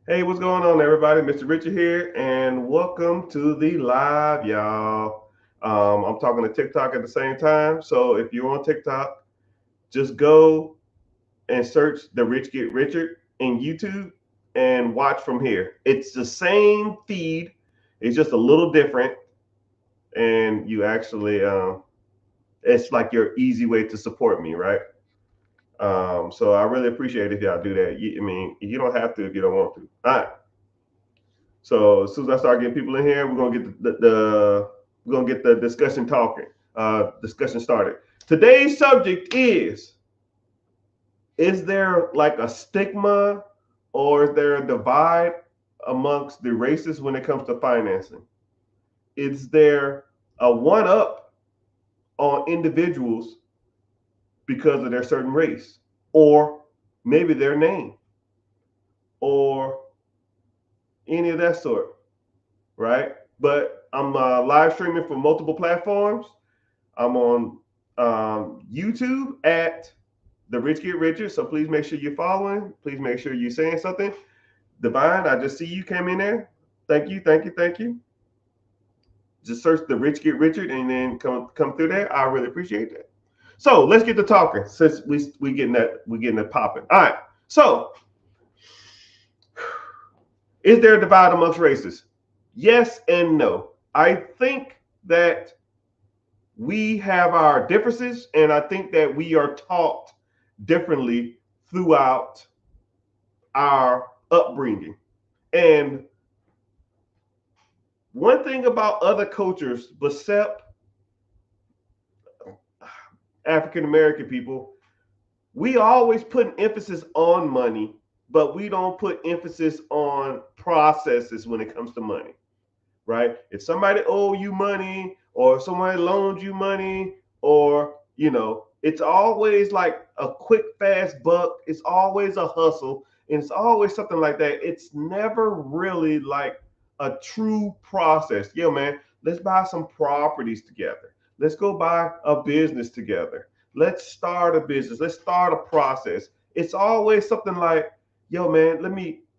Hey, what's going on, everybody? Mr. Richard here, and welcome to the live, y'all. I'm talking to TikTok at the same time, so if you're on TikTok, just go and search The Rich Get Richard in YouTube and watch from here. It's the same feed, it's just a little different, and it's like your easy way to support me, right? So I really appreciate if y'all do that. You don't have to if you don't want to. All right. So as soon as I start getting people in here, we're gonna get we're gonna get the discussion started. Today's subject is there like a stigma or is there a divide amongst the races when it comes to financing? Is there a one up on individuals because of their certain race or maybe their name or any of that sort, right? But I'm live streaming for multiple platforms. I'm on YouTube at The Rich Get Richer. So please make sure you're following. Please make sure you're saying something. Divine, I just see you came in there. Thank you, thank you, thank you. Just search The Rich Get Richard and then come through there. I really appreciate that. So let's get to talking since we getting that popping. All right. So is there a divide amongst races? Yes and no. I think that we have our differences, and I think that we are taught differently throughout our upbringing. And one thing about other cultures, except African American people, we always put an emphasis on money, but we don't put emphasis on processes when it comes to money, right? If somebody owe you money or if somebody loaned you money or, it's always like a quick, fast buck. It's always a hustle. And it's always something like that. It's never really like a true process. Yo, man, let's buy some properties together. Let's go buy a business together. Let's start a business. Let's start a process. It's always something like, yo, man,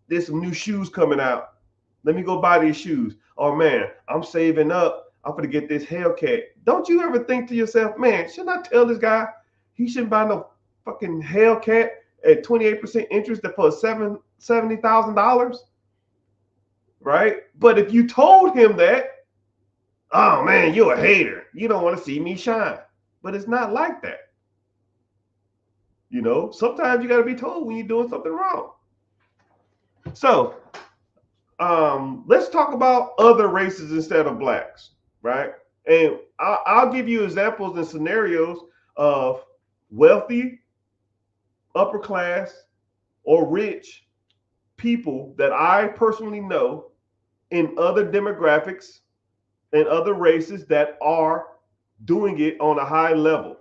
there's some new shoes coming out. Let me go buy these shoes. Oh man, I'm saving up. I'm gonna get this Hellcat. Don't you ever think to yourself, man, shouldn't I tell this guy he shouldn't buy no fucking Hellcat at 28% interest for $70,000, right? But if you told him that, oh man, you're a hater. You don't want to see me shine. But it's not like that. Sometimes you got to be told when you're doing something wrong. So let's talk about other races instead of blacks, right? And I'll give you examples and scenarios of wealthy, upper class, or rich people that I personally know in other demographics and other races that are doing it on a high level.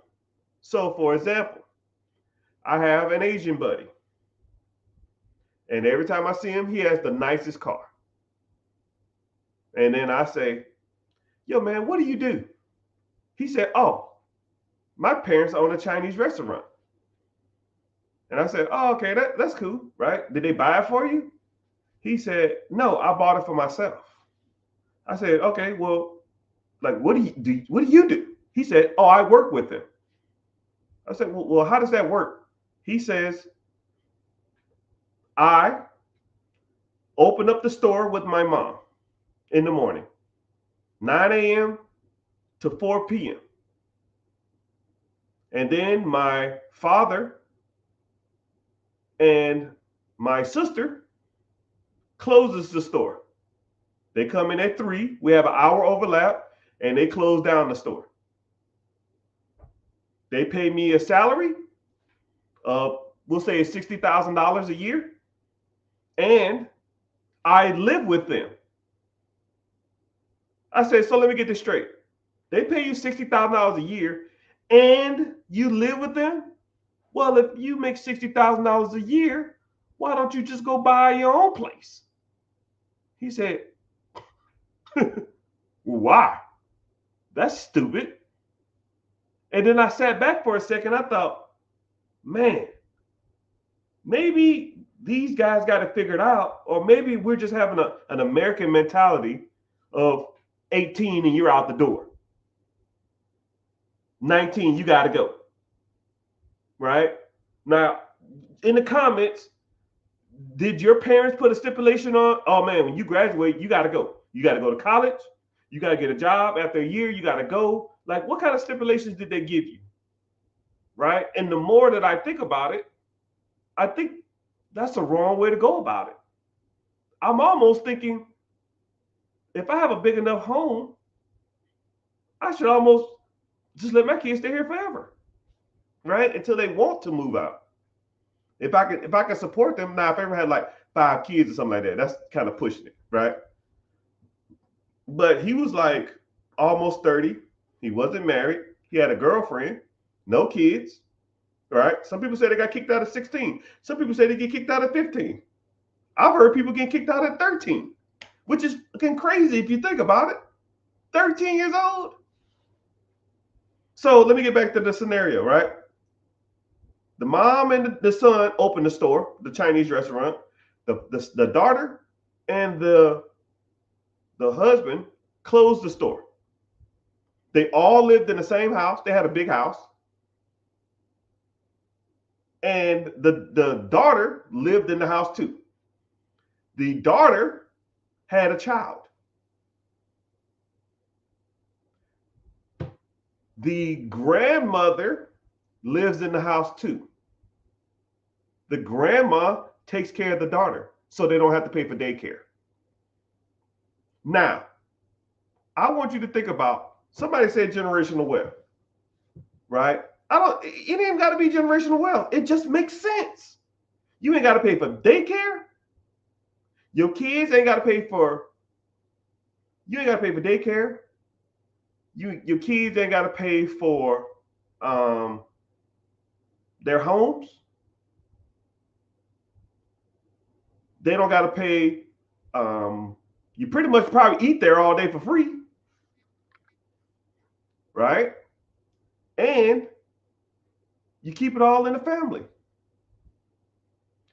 So, for example, I have an Asian buddy, and every time I see him, he has the nicest car. And then I say, yo, man, what do you do? He said, oh, my parents own a Chinese restaurant. And I said, oh, okay, that's cool, right? Did they buy it for you? He said, no, I bought it for myself. I said, okay, well, like, what do you do? What do you do? He said, oh, I work with them. I said, well, how does that work? He says, I open up the store with my mom in the morning, 9 a.m. to 4 p.m. And then my father and my sister closes the store. They come in at 3. We have an hour overlap, and they close down the store. They pay me a salary of, we'll say, $60,000 a year, and I live with them. I said, so let me get this straight. They pay you $60,000 a year, and you live with them? Well, if you make $60,000 a year, why don't you just go buy your own place? He said, why? That's stupid. And then I sat back for a second. I thought, man, maybe these guys got it figured out, or maybe we're just having an American mentality of 18 and you're out the door. 19, you got to go. Right? Now, in the comments, did your parents put a stipulation on, oh man, when you graduate, you got to go. You got to go to college. You got to get a job after a year. You got to go. Like, what kind of stipulations did they give you? Right? And the more that I think about it, I think that's the wrong way to go about it. I'm almost thinking, if I have a big enough home, I should almost just let my kids stay here forever, right? Until they want to move out. If I can support them. Now, if I ever had like 5 kids or something like that, that's kind of pushing it, right? But he was like almost 30. He wasn't married. He had a girlfriend, no kids, right? Some people say they got kicked out at 16. Some people say they get kicked out at 15. I've heard people get kicked out at 13, which is fucking crazy if you think about it. 13 years old. So let me get back to the scenario, right? The mom and the son opened the store, the Chinese restaurant. The daughter and the husband closed the store. They all lived in the same house. They had a big house. And the daughter lived in the house too. The daughter had a child. The grandmother lives in the house too. The grandma takes care of the daughter, so they don't have to pay for daycare. Now, I want you to think about, somebody said generational wealth, right? It ain't even got to be generational wealth. It just makes sense. You ain't got to pay for daycare. Your kids ain't got to pay for, you ain't got to pay for daycare. Your kids ain't got to pay for their homes. They don't got to pay. You pretty much probably eat there all day for free, right? And you keep it all in the family.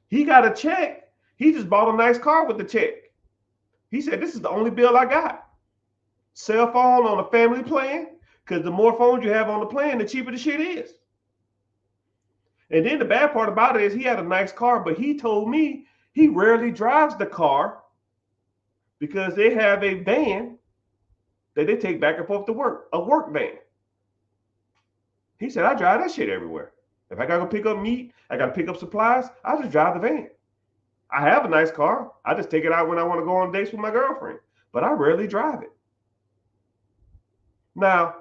He got a check. He just bought a nice car with the check. He said, this is the only bill I got. Cell phone on a family plan, because the more phones you have on the plan, the cheaper the shit is. And then the bad part about it is he had a nice car, but he told me he rarely drives the car because they have a van that they take back and forth to work, a work van. He said, I drive that shit everywhere. If I got to pick up meat, I got to pick up supplies, I just drive the van. I have a nice car. I just take it out when I want to go on dates with my girlfriend, but I rarely drive it. Now,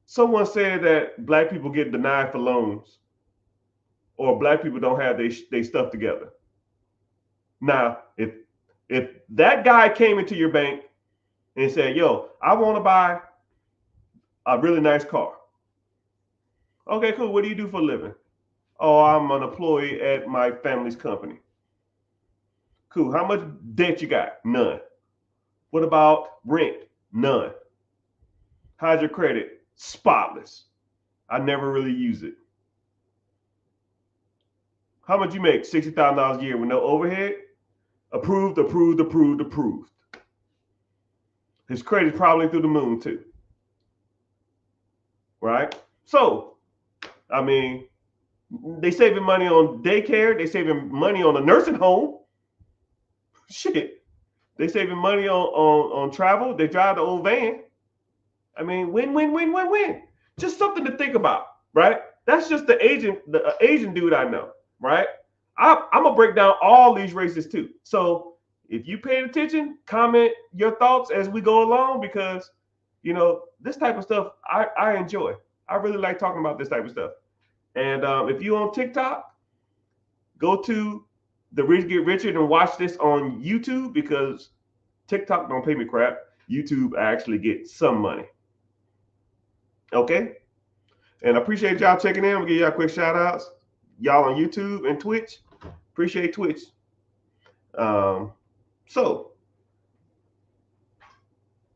someone said that black people get denied for loans or black people don't have their stuff together. Now, if that guy came into your bank and said, yo, I want to buy a really nice car. Okay, cool. What do you do for a living? Oh, I'm an employee at my family's company. Cool. How much debt you got? None. What about rent? None. How's your credit? Spotless. I never really use it. How much you make? $60,000 a year with no overhead? Approved, approved, approved, approved. His credit's probably through the moon too. Right? So, I mean, they saving money on daycare. They saving money on a nursing home. Shit. They saving money on travel. They drive the old van. I mean, win, win, win, win, win. Just something to think about, right? That's just the Asian dude I know, right? I'm gonna break down all these races too. So if you paid attention, comment your thoughts as we go along, because you know this type of stuff I enjoy. I really like talking about this type of stuff. And if you on TikTok, go to The Rich Get Richer and watch this on YouTube, because TikTok don't pay me crap. YouTube actually gets some money. Okay? And I appreciate y'all checking in. We'll give y'all quick shout outs. Y'all on YouTube and Twitch. Appreciate Twitch. So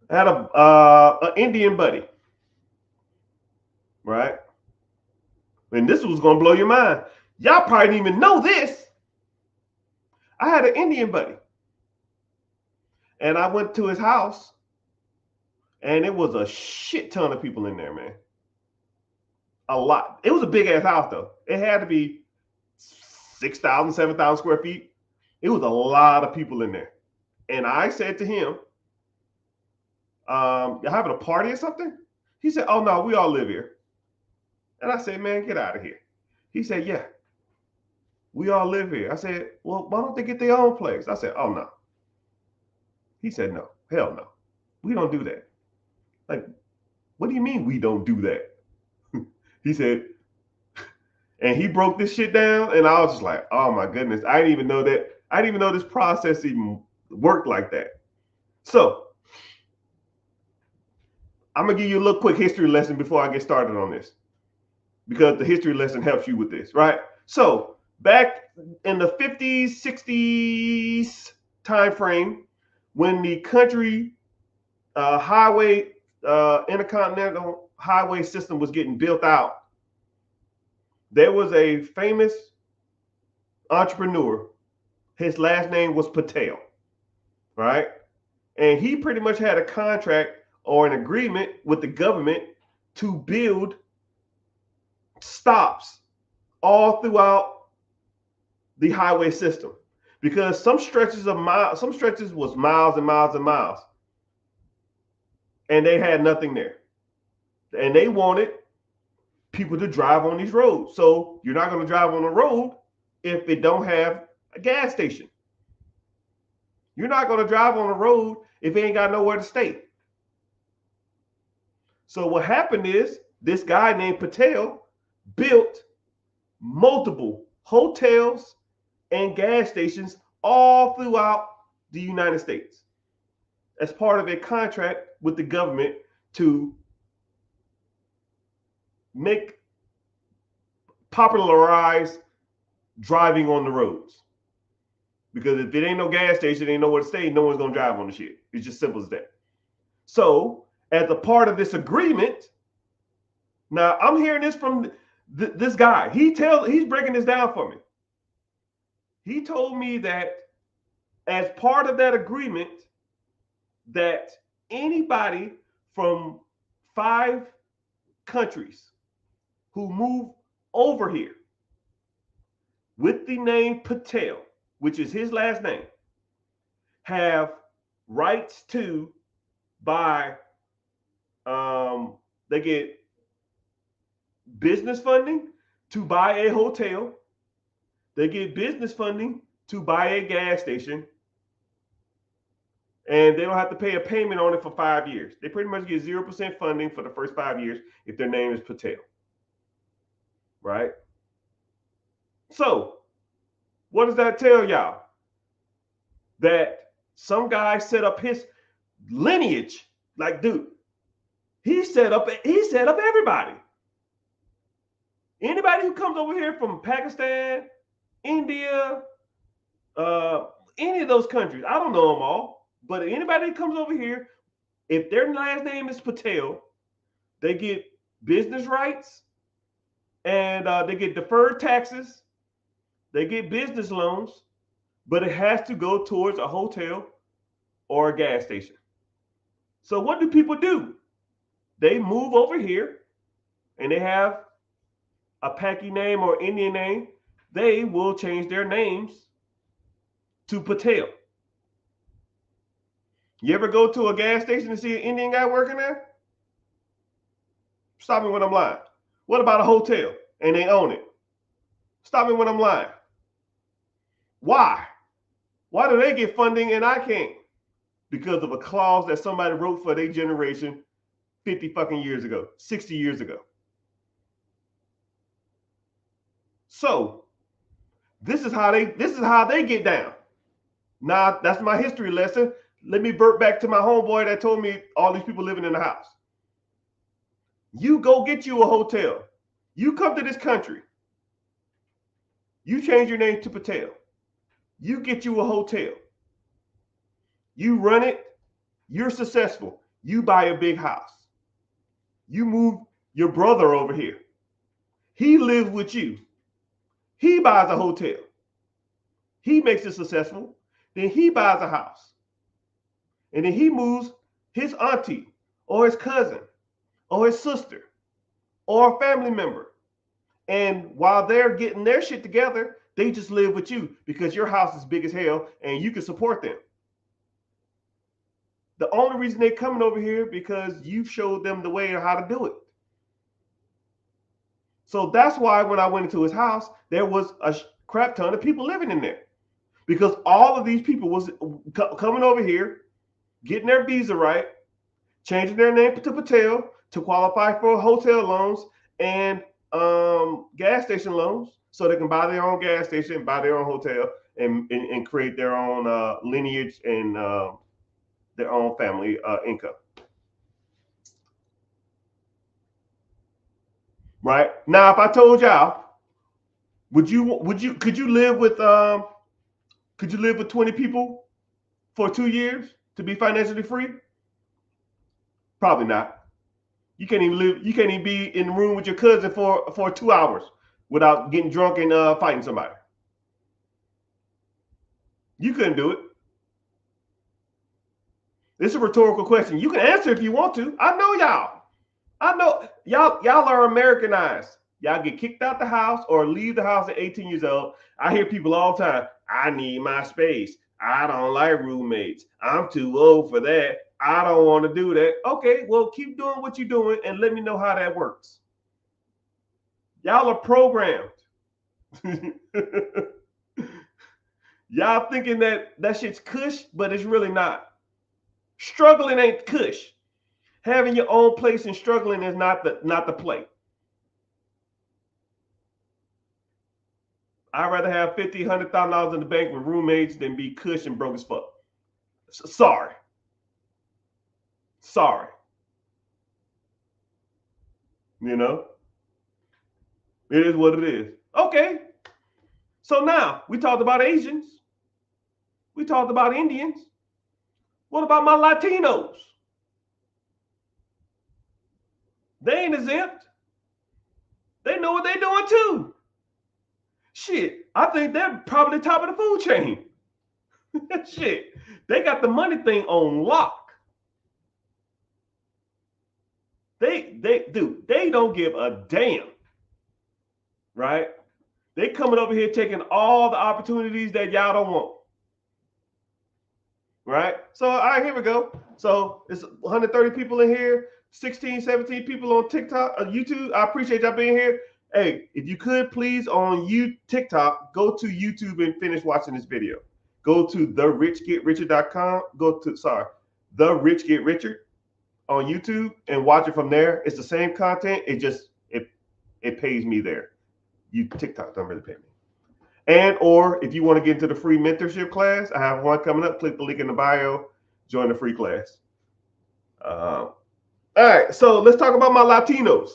I had an Indian buddy, right? And this was gonna blow your mind. Y'all probably didn't even know this. I had an Indian buddy. And I went to his house, and it was a shit ton of people in there, man. A lot. It was a big ass house, though. It had to be 6,000, 7,000 square feet. It was a lot of people in there. And I said to him, "You're having a party or something?" He said, "Oh, no, we all live here." And I said, "Man, get out of here." He said, "Yeah, we all live here." I said, "Well, why don't they get their own place?" I said, "Oh, no." He said, "No, hell no. We don't do that." Like, what do you mean we don't do that? He said, and he broke this shit down, and I was just like, oh my goodness, I didn't even know that. I didn't even know this process even worked like that. So I'm gonna give you a little quick history lesson before I get started on this, because the history lesson helps you with this, right? So back in the 50s, 60s time frame, when the country intercontinental highway system was getting built out, there was a famous entrepreneur. His last name was Patel, right? And he pretty much had a contract or an agreement with the government to build stops all throughout the highway system, because some stretches was miles and miles and miles, and they had nothing there, and they wanted people to drive on these roads. So you're not going to drive on a road if it don't have a gas station. You're not going to drive on a road if it ain't got nowhere to stay. So what happened is this guy named Patel built multiple hotels and gas stations all throughout the United States as part of a contract with the government to popularize driving on the roads. Because if it ain't no gas station, ain't nowhere to stay, no one's gonna drive on the shit. It's just simple as that. So, as a part of this agreement, now I'm hearing this from this guy. He's breaking this down for me. He told me that as part of that agreement, that anybody from 5 countries who move over here with the name Patel, which is his last name, have rights to buy, they get business funding to buy a hotel. They get business funding to buy a gas station. And they don't have to pay a payment on it for 5 years. They pretty much get 0% funding for the first 5 years if their name is Patel. Right? So, what does that tell y'all? That some guy set up his lineage. Like, dude, he set up everybody. Anybody who comes over here from Pakistan, India, any of those countries, I don't know them all, but anybody that comes over here, if their last name is Patel, they get business rights, and they get deferred taxes, they get business loans, but it has to go towards a hotel or a gas station. So what do people do? They move over here, and they have a Paki name or Indian name. They will change their names to Patel. You ever go to a gas station and see an Indian guy working there? Stop me when I'm lying. What about a hotel and they own it? Stop me when I'm lying. Why? Why do they get funding and I can't? Because of a clause that somebody wrote for their generation 50 fucking years ago, 60 years ago. So this is how they get down. Now that's my history lesson. Let me vert back to my homeboy that told me all these people living in the house. You go get you a hotel. You come to this country. You change your name to Patel. You get you a hotel. You run it. You're successful. You buy a big house. You move your brother over here. He lives with you. He buys a hotel. He makes it successful. Then he buys a house. And then he moves his auntie or his cousin or his sister or a family member. And while they're getting their shit together, they just live with you because your house is big as hell and you can support them. The only reason they're coming over here because you showed them the way of how to do it. So that's why when I went into his house, there was a crap ton of people living in there because all of these people was coming over here, getting their visa right, changing their name to Patel to qualify for hotel loans and gas station loans so they can buy their own gas station, buy their own hotel, and create their own lineage and their own family income. Right now, if I told y'all, could you live with 20 people for 2 years to be financially free? Probably not. You can't even be in the room with your cousin for 2 hours without getting drunk and fighting somebody. You couldn't do it. It's a rhetorical question. You can answer if you want to. I know y'all are Americanized. Y'all get kicked out the house or leave the house at 18 years old. I hear people all the time, I need my space. I don't like roommates. I'm too old for that. I don't want to do that. Okay, well, keep doing what you're doing and let me know how that works. Y'all are programmed. Y'all thinking that shit's cush, but it's really not. Struggling ain't cush. Having your own place and struggling is not the play. I'd rather have $50,000, $100,000 in the bank with roommates than be cush and broke as fuck. Sorry. You know? It is what it is. Okay. So now we talked about Asians. We talked about Indians. What about my Latinos? They ain't exempt. They know what they're doing too. Shit, I think they're probably top of the food chain. Shit, they got the money thing on lock. They don't give a damn. Right? They coming over here taking all the opportunities that y'all don't want. Right? So, all right, here we go. So, it's 130 people in here, 16, 17 people on TikTok, YouTube. I appreciate y'all being here. Hey, if you could please on TikTok, go to YouTube and finish watching this video. Go to therichgetrichard.com. The Rich Get Richard on YouTube and watch it from there. It's the same content. It pays me there. TikTok don't really pay me. And or if you want to get into the free mentorship class, I have one coming up. Click the link in the bio, join the free class. All right, so let's talk about my Latinos.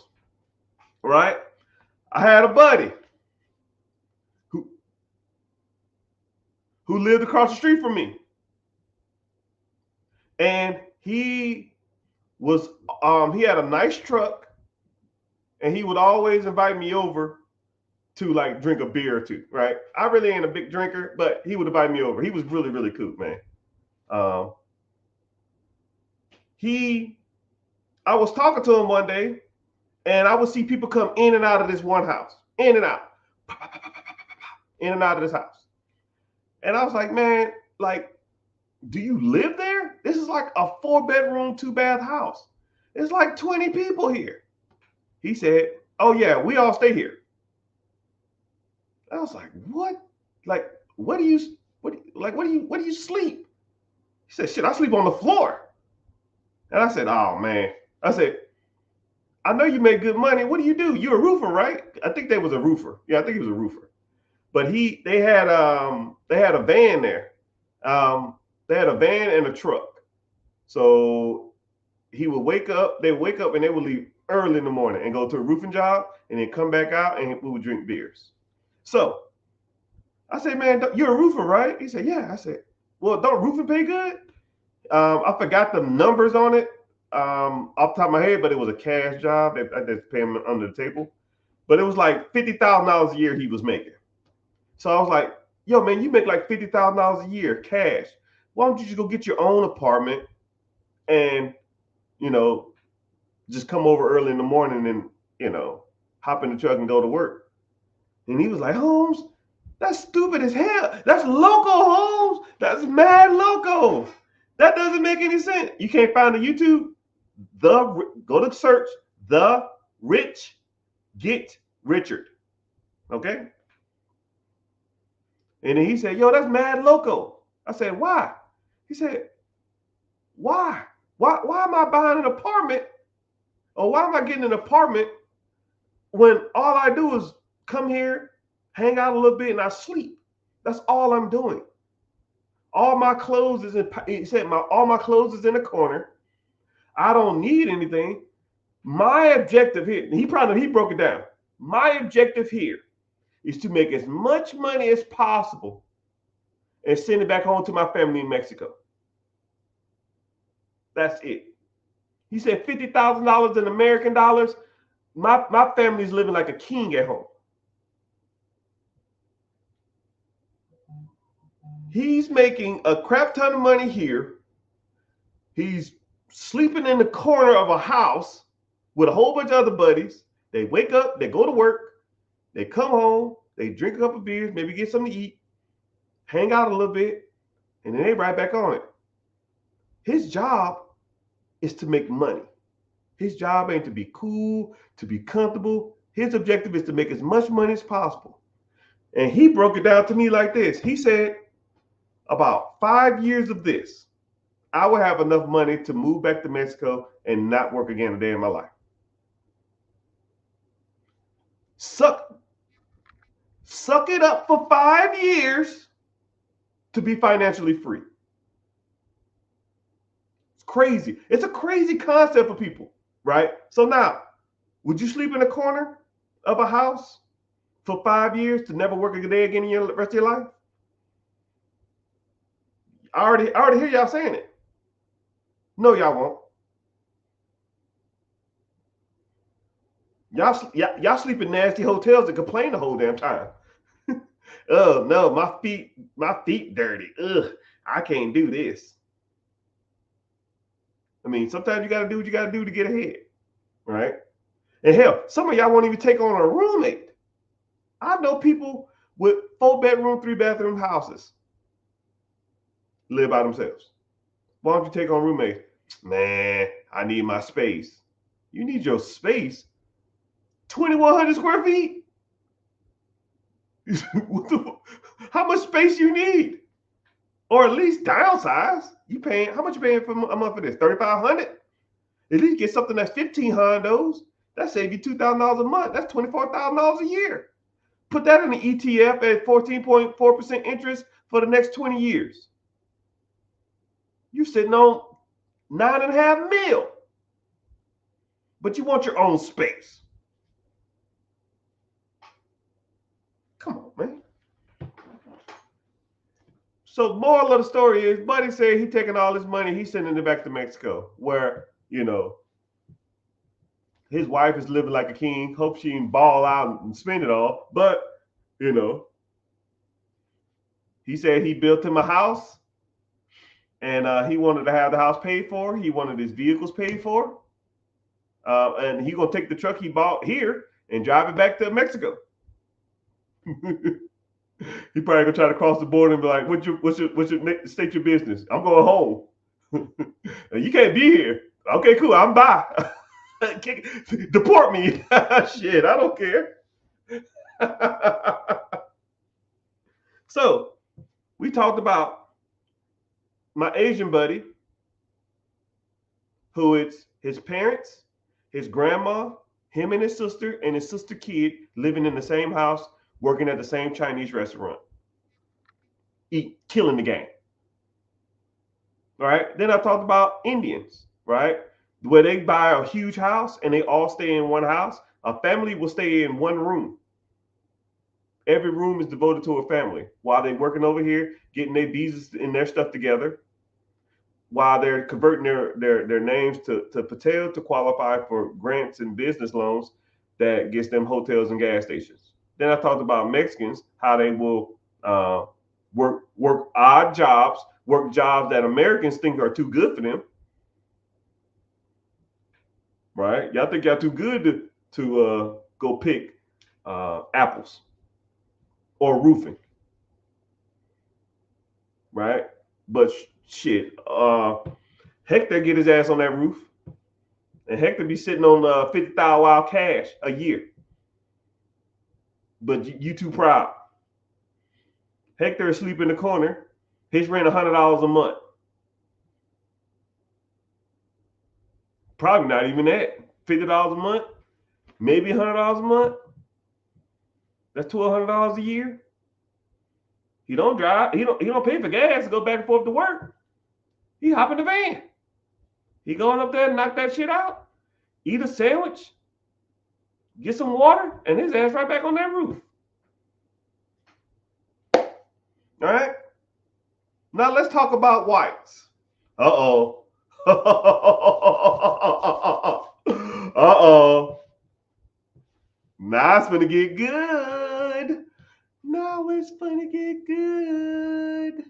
Right? I had a buddy who lived across the street from me. And he had a nice truck, and he would always invite me over to like drink a beer or two, right? I really ain't a big drinker, but he would invite me over. He was really, really cool, man. I was talking to him one day, and I would see people come in and out of this one house, in and out of this house. And I was like, man, like, do you live there? This is like a 4-bedroom, 2-bath house. There's like 20 people here. He said, oh yeah, we all stay here. I was like, what? Like, where do you sleep? He said, shit, I sleep on the floor. And I said, oh man. I said, I know you make good money. What do you do? You're a roofer, right? I think they was a roofer. Yeah, I think he was a roofer. But they had a van there. They had a van and a truck. So they would wake up and they would leave early in the morning and go to a roofing job and then come back out and we would drink beers. So I said, man, you're a roofer, right? He said, yeah. I said, well, don't roofing pay good? I forgot the numbers on it off the top of my head, but it was a cash job. I just pay him under the table. But it was like $50,000 a year he was making. So I was like, yo, man, you make like $50,000 a year cash. Why don't you just go get your own apartment and, you know, just come over early in the morning and, you know, hop in the truck and go to work? And he was like, Holmes, that's stupid as hell. That's loco, Holmes. That's mad loco. That doesn't make any sense. You can't find the YouTube? Go to search The Rich Get Richard. Okay? And then he said, yo, that's mad loco. I said, why? He said, why? Why am I buying an apartment? Or why am I getting an apartment when all I do is come here, hang out a little bit, and I sleep? That's all I'm doing. All my clothes is in, he said, all my clothes is in a corner. I don't need anything. My objective here, he broke it down. My objective here is to make as much money as possible and send it back home to my family in Mexico. That's it. He said $50,000 in American dollars. My family is living like a king at home. He's making a crap ton of money here. He's sleeping in the corner of a house with a whole bunch of other buddies. They wake up, they go to work, they come home, they drink a couple of beers, maybe get something to eat, hang out a little bit, and then they right back on it. His job is to make money. His job ain't to be cool, to be comfortable. His objective is to make as much money as possible. And he broke it down to me like this. He said, about 5 years of this, I will have enough money to move back to Mexico and not work again a day in my life. Suck it up for 5 years to be financially free. It's crazy. It's a crazy concept for people, right? So now, would you sleep in a corner of a house for 5 years to never work a day again in the rest of your life? I already hear y'all saying it. No, y'all won't. Y'all sleep in nasty hotels and complain the whole damn time. Oh no, my feet dirty. Ugh, I can't do this. I mean, sometimes you gotta do what you gotta do to get ahead, right? And hell, some of y'all won't even take on a roommate. I know people with 4-bedroom, 3-bathroom houses live by themselves. Why don't you take on roommates? Man, I need my space. You need your space? 2,100 square feet? How much space you need? Or at least downsize. How much you paying for a month for this? $3,500? At least get something that's 1,500. That save you $2,000 a month. That's $24,000 a year. Put that in an ETF at 14.4% interest for the next 20 years. You're sitting on $9.5 million. But you want your own space. Come on, man. So moral of the story is, Buddy said he's taking all his money, he's sending it back to Mexico, where, you know, his wife is living like a king. Hope she can ball out and spend it all. But, you know, he said he built him a house, and he wanted to have the house paid for. He wanted his vehicles paid for. And he's going to take the truck he bought here and drive it back to Mexico. He probably gonna try to cross the border and be like, what's your state your business? I'm going home. You can't be here. Okay, cool. I'm by. Deport me. Shit, I don't care. So we talked about my Asian buddy, who it's his parents, his grandma, him and his sister kid living in the same house, working at the same Chinese restaurant, killing the game. All right. Then I talked about Indians, right? Where they buy a huge house and they all stay in one house. A family will stay in one room. Every room is devoted to a family while they're working over here, getting their visas and their stuff together, while they're converting their names to Patel to qualify for grants and business loans that gets them hotels and gas stations. Then I talked about Mexicans, how they will work odd jobs, work jobs that Americans think are too good for them. Right? Y'all think y'all too good to go pick apples or roofing. Right? But shit, Hector get his ass on that roof, and Hector be sitting on $50,000 wild cash a year. But you too proud. Hector is asleep in the corner. His rent $100 a month. Probably not even that. $50 a month, maybe $100 a month. That's $1,200 a year. He don't drive. He don't pay for gas to go back and forth to work. He hop in the van. He going up there and knock that shit out. Eat a sandwich. Get some water, and his ass right back on that roof. All right. Now let's talk about whites. Uh-oh. Uh-oh. Now it's gonna get good. Now it's gonna get good.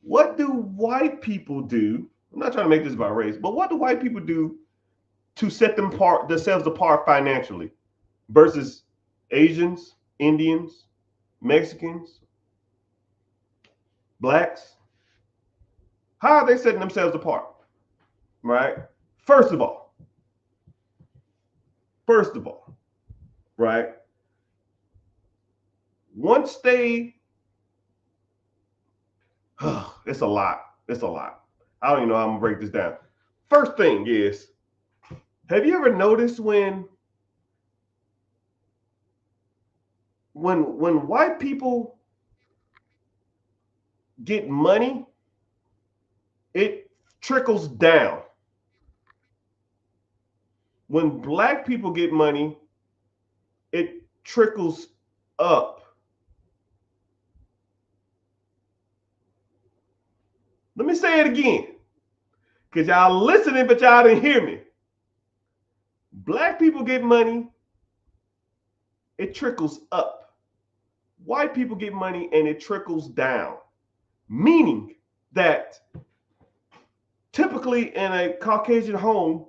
What do white people do? I'm not trying to make this about race, but what do white people do to set themselves apart financially versus Asians, Indians, Mexicans, blacks? How are they setting themselves apart? Right? First of all, right? Once they, it's a lot. I don't even know how I'm gonna break this down. First thing is, have you ever noticed when white people get money, it trickles down. When black people get money, it trickles up. Let me say it again, because y'all listening, but y'all didn't hear me. Black people get money, it trickles up. White people get money and it trickles down. Meaning that typically in a Caucasian home,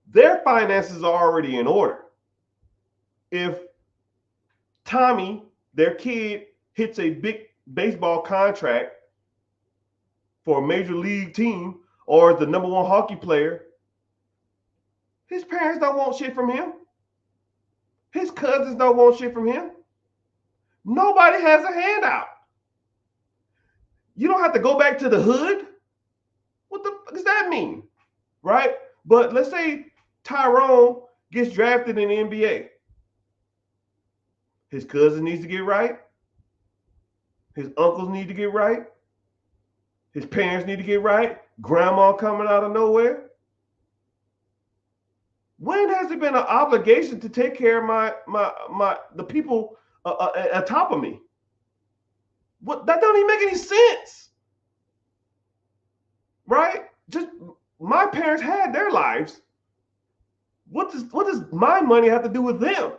their finances are already in order. If Tommy, their kid, hits a big baseball contract for a major league team or the number one hockey player, his parents don't want shit from him. His cousins don't want shit from him. Nobody has a handout. You don't have to go back to the hood. What the fuck does that mean? Right? But let's say Tyrone gets drafted in the NBA. His cousin needs to get right. His uncles need to get right. His parents need to get right. Grandma coming out of nowhere. When has it been an obligation to take care of the people atop of me? What, that don't even make any sense, right? Just my parents had their lives. What does my money have to do with them?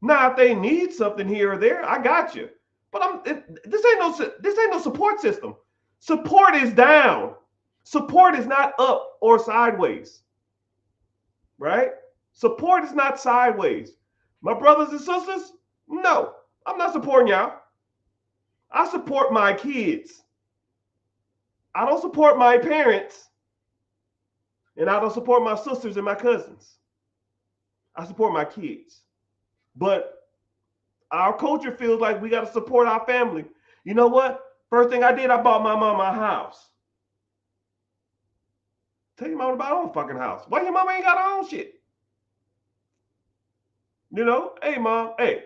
Now, if they need something here or there, I got you. But this ain't no support system. Support is down. Support is not up or sideways, right? Support is not sideways. My brothers and sisters, no, I'm not supporting y'all. I support my kids. I don't support my parents. And I don't support my sisters and my cousins. I support my kids. But our culture feels like we got to support our family. You know what? First thing I did, I bought my mom a house. Tell your mom about her own fucking house. Why your mama ain't got her own shit? You know, hey, mom, hey,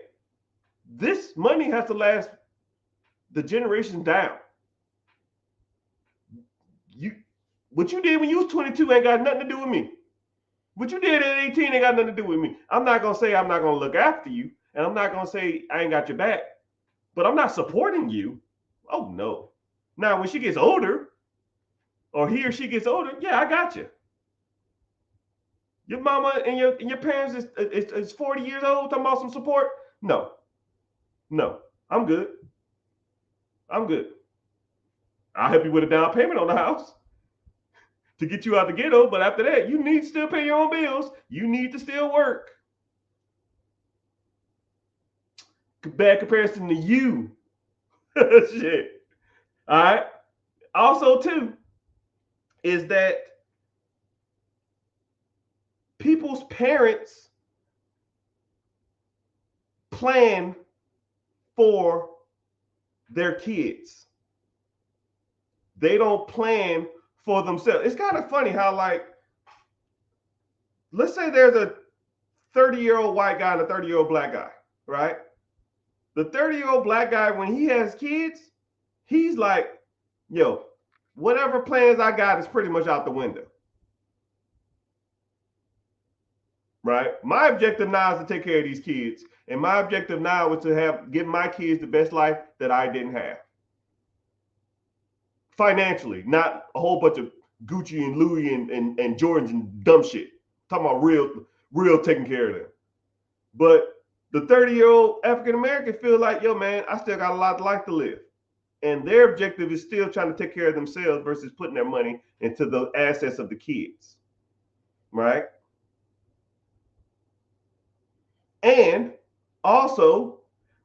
this money has to last the generation down. What you did when you was 22 ain't got nothing to do with me. What you did at 18 ain't got nothing to do with me. I'm not going to say I'm not going to look after you. And I'm not going to say I ain't got your back. But I'm not supporting you. Oh, no. Now, when she gets older, or he or she gets older, yeah, I got you. Your mama and your parents is 40 years old talking about some support? No. No, I'm good. I'm good. I'll help you with a down payment on the house to get you out the ghetto. But after that, you need to still pay your own bills. You need to still work. Bad comparison to you. Shit. All right. Also, too, is that people's parents plan for their kids. They don't plan for themselves. It's kind of funny how, like, let's say there's a 30-year-old white guy and a 30-year-old black guy, right? The 30-year-old black guy, when he has kids, he's like, yo, whatever plans I got is pretty much out the window. Right? My objective now is to take care of these kids. And my objective now is to give my kids the best life that I didn't have. Financially, not a whole bunch of Gucci and Louis and Jordans and dumb shit. I'm talking about real taking care of them. But the 30-year-old African American feel like, yo, man, I still got a lot of life to live. And their objective is still trying to take care of themselves versus putting their money into the assets of the kids. Right? And also,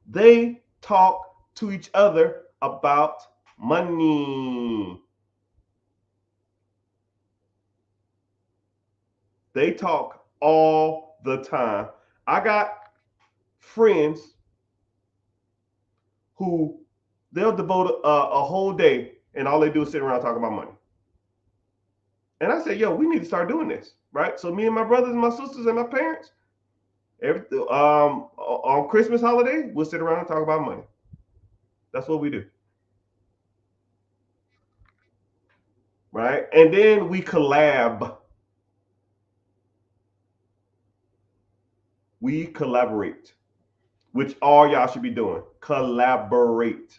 they talk to each other about money. They talk all the time. I got friends who they'll devote a whole day and all they do is sit around talking about money. And I said, yo, we need to start doing this, right? So me and my brothers and my sisters and my parents, on Christmas holiday, we'll sit around and talk about money. That's what we do. Right? And then we collab. We collaborate, which all y'all should be doing. Collaborate.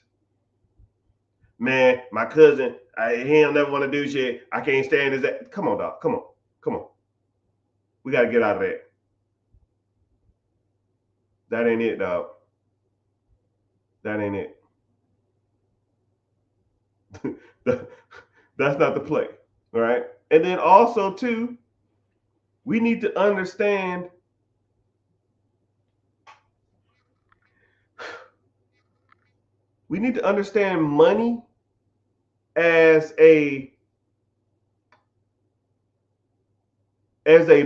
Man, my cousin, he don't never want to do shit. I can't stand his. Come on, dog. Come on. We got to get out of that. That ain't it, dog. That ain't it. That's not the play. All right. And then also, too, we need to understand money as a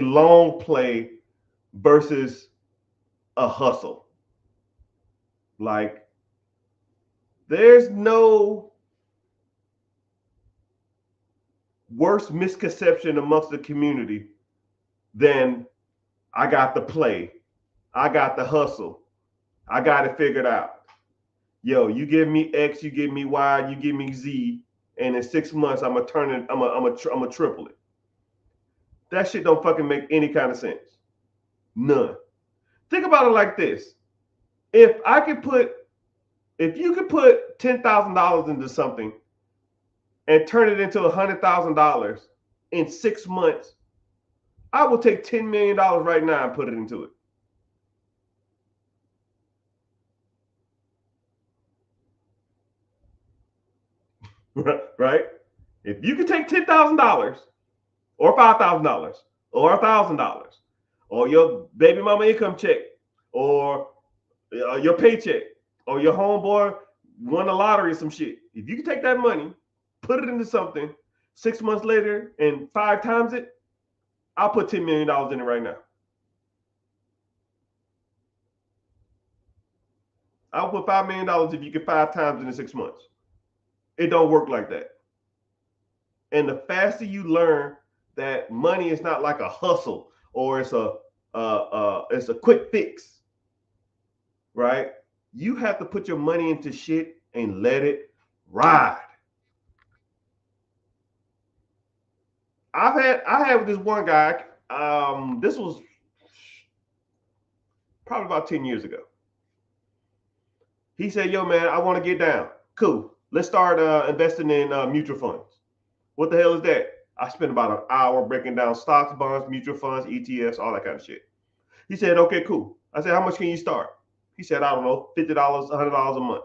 long play versus a hustle. Like, there's no worse misconception amongst the community than I got the play, I got the hustle, I got it figured out. Yo, you give me X, you give me Y, you give me Z, and in 6 months I'm gonna turn it, I'm gonna triple it. That shit don't fucking make any kind of sense. None. Think about it like this: if you could put $10,000 into something and turn it into $100,000 in 6 months, I will take $10 million right now and put it into it. Right? If you could take $10,000 or $5,000 or $1,000 or your baby mama income check or your paycheck or your homeboy won the lottery or some shit, if you can take that money, put it into something, 6 months later and 5 times it, I'll put $10 million in it right now. I'll put $5 million if you get 5 times in 6 months. It don't work like that. And the faster you learn that money is not like a hustle or it's a quick fix, right? You have to put your money into shit and let it ride. I had this one guy. This was probably about 10 years ago. He said, yo, man, I want to get down. Cool. Let's start investing in mutual funds. What the hell is that? I spent about an hour breaking down stocks, bonds, mutual funds, ETFs, all that kind of shit. He said, okay, cool. I said, how much can you start? He said, I don't know, $50, $100 a month.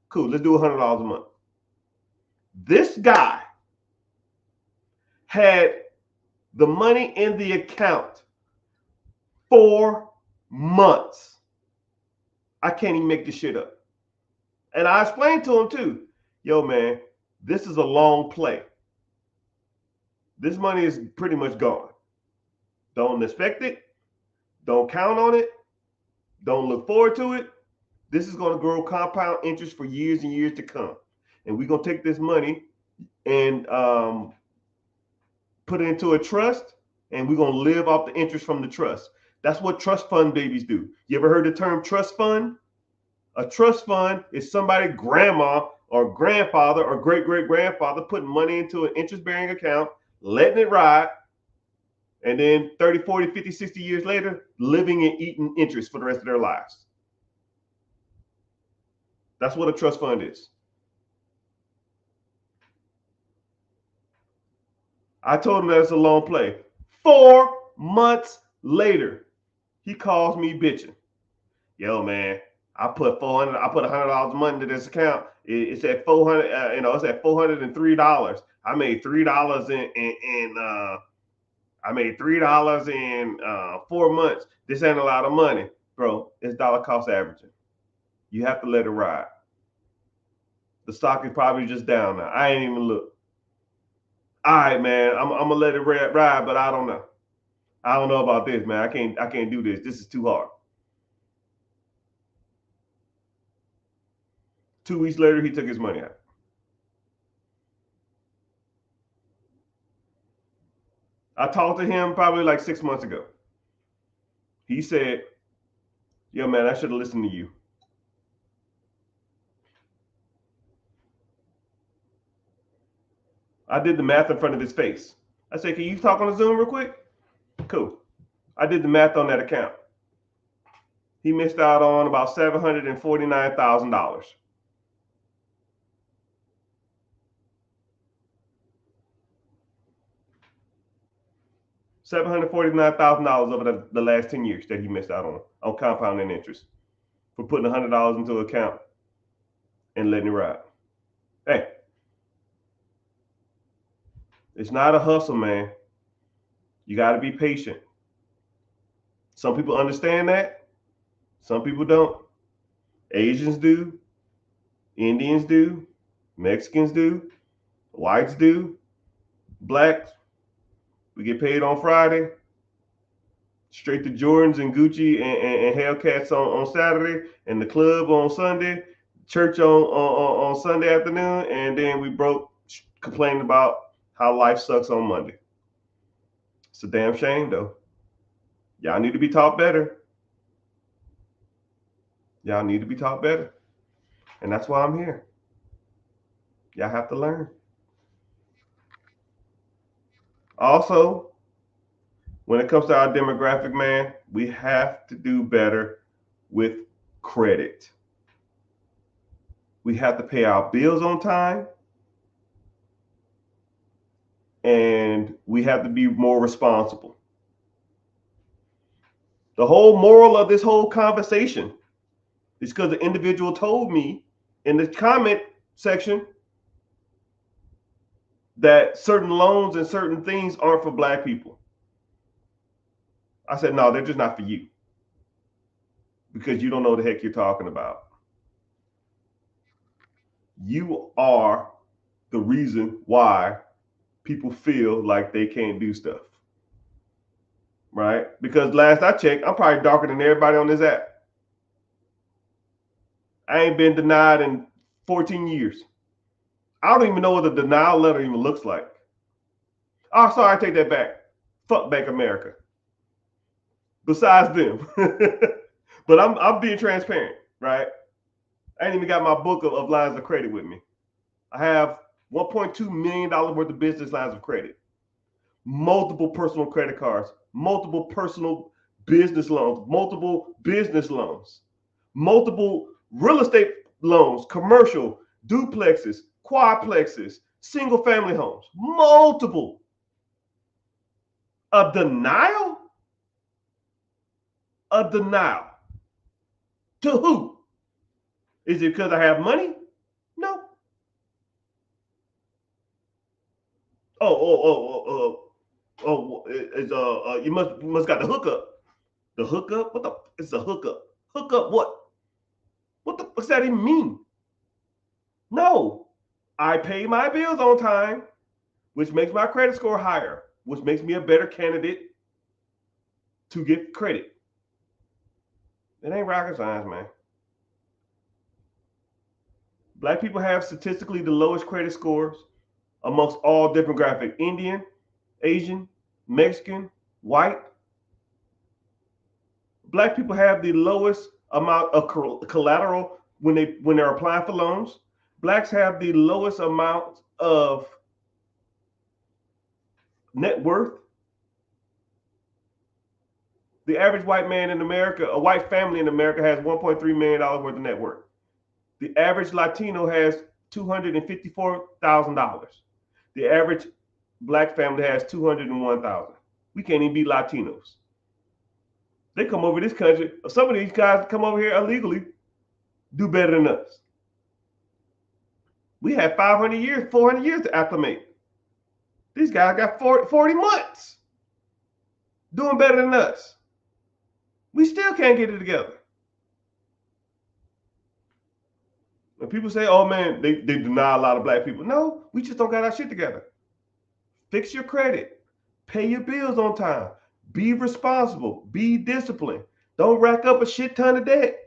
Cool, let's do $100 a month. This guy had the money in the account 4 months. I can't even make this shit up. And I explained to him too, yo, man, this is a long play. This money is pretty much gone. Don't expect it. Don't count on it. Don't look forward to it. This is going to grow compound interest for years and years to come. And we're going to take this money and put it into a trust, and we're going to live off the interest from the trust. That's what trust fund babies do. You ever heard the term trust fund? A trust fund is somebody, grandma or grandfather or great-great-grandfather, putting money into an interest-bearing account, letting it ride, and then 30, 40, 50, 60 years later, living and eating interest for the rest of their lives. That's what a trust fund is. I told him that it's a long play. 4 months later, he calls me bitching. Yo, man, I put $100 a month into this account. It's at $400. It's at $403. I made $3 in 4 months. This ain't a lot of money, bro. It's dollar cost averaging. You have to let it ride. The stock is probably just down now. I ain't even look. All right, man. I'm gonna let it ride, but I don't know. I don't know about this, man. I can't do this. This is too hard. 2 weeks later, he took his money out. I talked to him probably like 6 months ago. He said, yo, man, I should have listened to you. I did the math in front of his face. I said, can you talk on the Zoom real quick? Cool. I did the math on that account. He missed out on about $749,000. $749,000 over the last 10 years that he missed out on compounding interest for putting $100 into an account and letting it ride. Hey, it's not a hustle, man. You got to be patient. Some people understand that. Some people don't. Asians do. Indians do. Mexicans do. Whites do. Blacks. We get paid on Friday. Straight to Jordans and Gucci and Hellcats on Saturday, and the club on Sunday, church on Sunday afternoon, and then we broke complaining about how life sucks on Monday. It's a damn shame, though. Y'all need to be taught better. Y'all need to be taught better. And that's why I'm here. Y'all have to learn. Also, when it comes to our demographic, man, we have to do better with credit. We have to pay our bills on time. And we have to be more responsible. The whole moral of this whole conversation is because the individual told me in the comment section that certain loans and certain things aren't for Black people. I said, no, they're just not for you, because you don't know what the heck you're talking about. You are the reason why people feel like they can't do stuff, right? Because last I checked, I'm probably darker than everybody on this app. I ain't been denied in 14 years. I don't even know what a denial letter even looks like. Oh, sorry, I take that back. Fuck Bank of America. Besides them. But I'm being transparent, right? I ain't even got my book of lines of credit with me. I have $1.2 million worth of business lines of credit, multiple personal credit cards, multiple personal business loans, multiple business loans, multiple real estate loans, commercial, duplexes, quadplexes, single family homes, multiple. A denial? A denial. To who? Is it because I have money? No. You must got the hookup. The hookup? What the? It's a hookup. Hookup what? What the fuck does that even mean? No. I pay my bills on time, which makes my credit score higher, which makes me a better candidate to get credit. It ain't rocket science, man. Black people have statistically the lowest credit scores amongst all demographic: Indian, Asian, Mexican, white. Black people have the lowest amount of collateral when they're applying for loans. Blacks have the lowest amount of net worth. The average white man in America, a white family in America, has $1.3 million worth of net worth. The average Latino has $254,000. The average black family has $201,000. We can't even be Latinos. They come over this country. Some of these guys come over here illegally, do better than us. We had 500 years, 400 years to acclimate. These guys got 40 months doing better than us. We still can't get it together. When people say, oh man, they deny a lot of black people. No, we just don't got our shit together. Fix your credit. Pay your bills on time. Be responsible. Be disciplined. Don't rack up a shit ton of debt.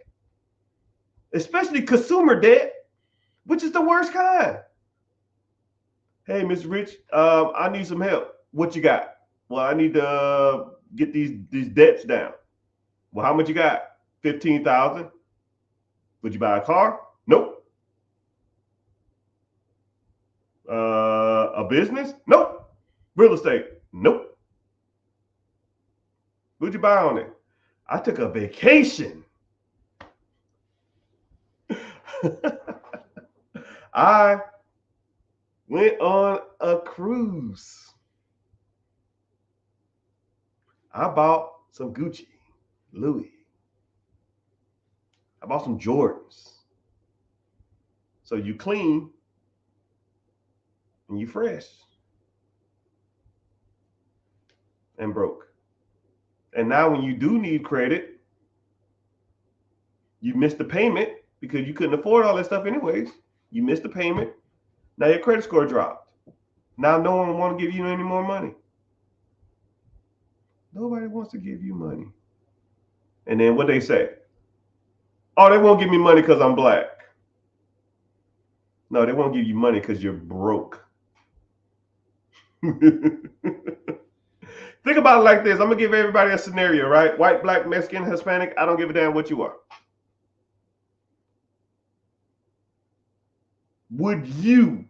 Especially consumer debt, which is the worst kind. Hey, Mr. Rich, I need some help. What you got? Well, I need to get these debts down. Well, how much you got? $15,000. Would you buy a car? Nope. A business? Nope. Real estate? Nope. What'd you buy on it? I took a vacation. I went on a cruise. I bought some Gucci, Louis. I bought some Jordans. So you clean and you fresh and broke. And now when you do need credit, you missed the payment because you couldn't afford all that stuff anyways. You missed the payment. Now your credit score dropped. Now no one wants to give you any more money. Nobody wants to give you money. And then what they say? Oh, they won't give me money because I'm black. No, they won't give you money because you're broke. Think about it like this. I'm going to give everybody a scenario, right? White, black, Mexican, Hispanic. I don't give a damn what you are. Would you,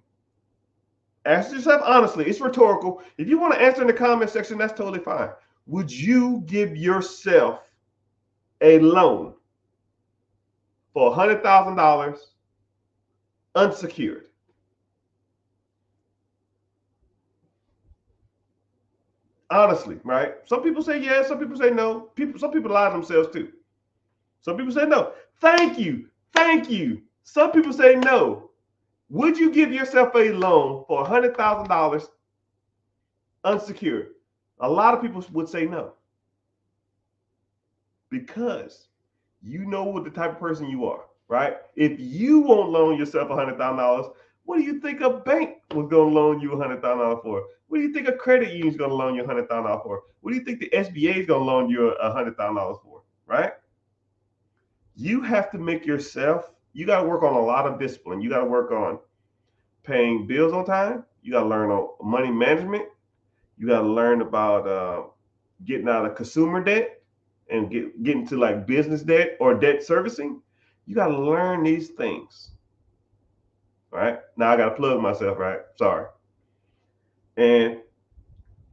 ask yourself honestly, it's rhetorical. If you want to answer in the comment section, that's totally fine. Would you give yourself a loan for $100,000 unsecured? Honestly, right? Some people say yes, some people say no. Some people lie to themselves too. Some people say no. Thank you. Thank you. Some people say no. Would you give yourself a loan for $100,000 unsecured? A lot of people would say no. Because you know what the type of person you are, right? If you won't loan yourself $100,000, what do you think a bank was going to loan you $100,000 for? What do you think a credit union is going to loan you $100,000 for? What do you think the SBA is going to loan you $100,000 for, right? You have to make yourself, you got to work on a lot of discipline. You got to work on paying bills on time. You got to learn on money management. You got to learn about getting out of consumer debt and getting to like business debt or debt servicing. You got to learn these things. Right? Now I got to plug myself, right? Sorry. And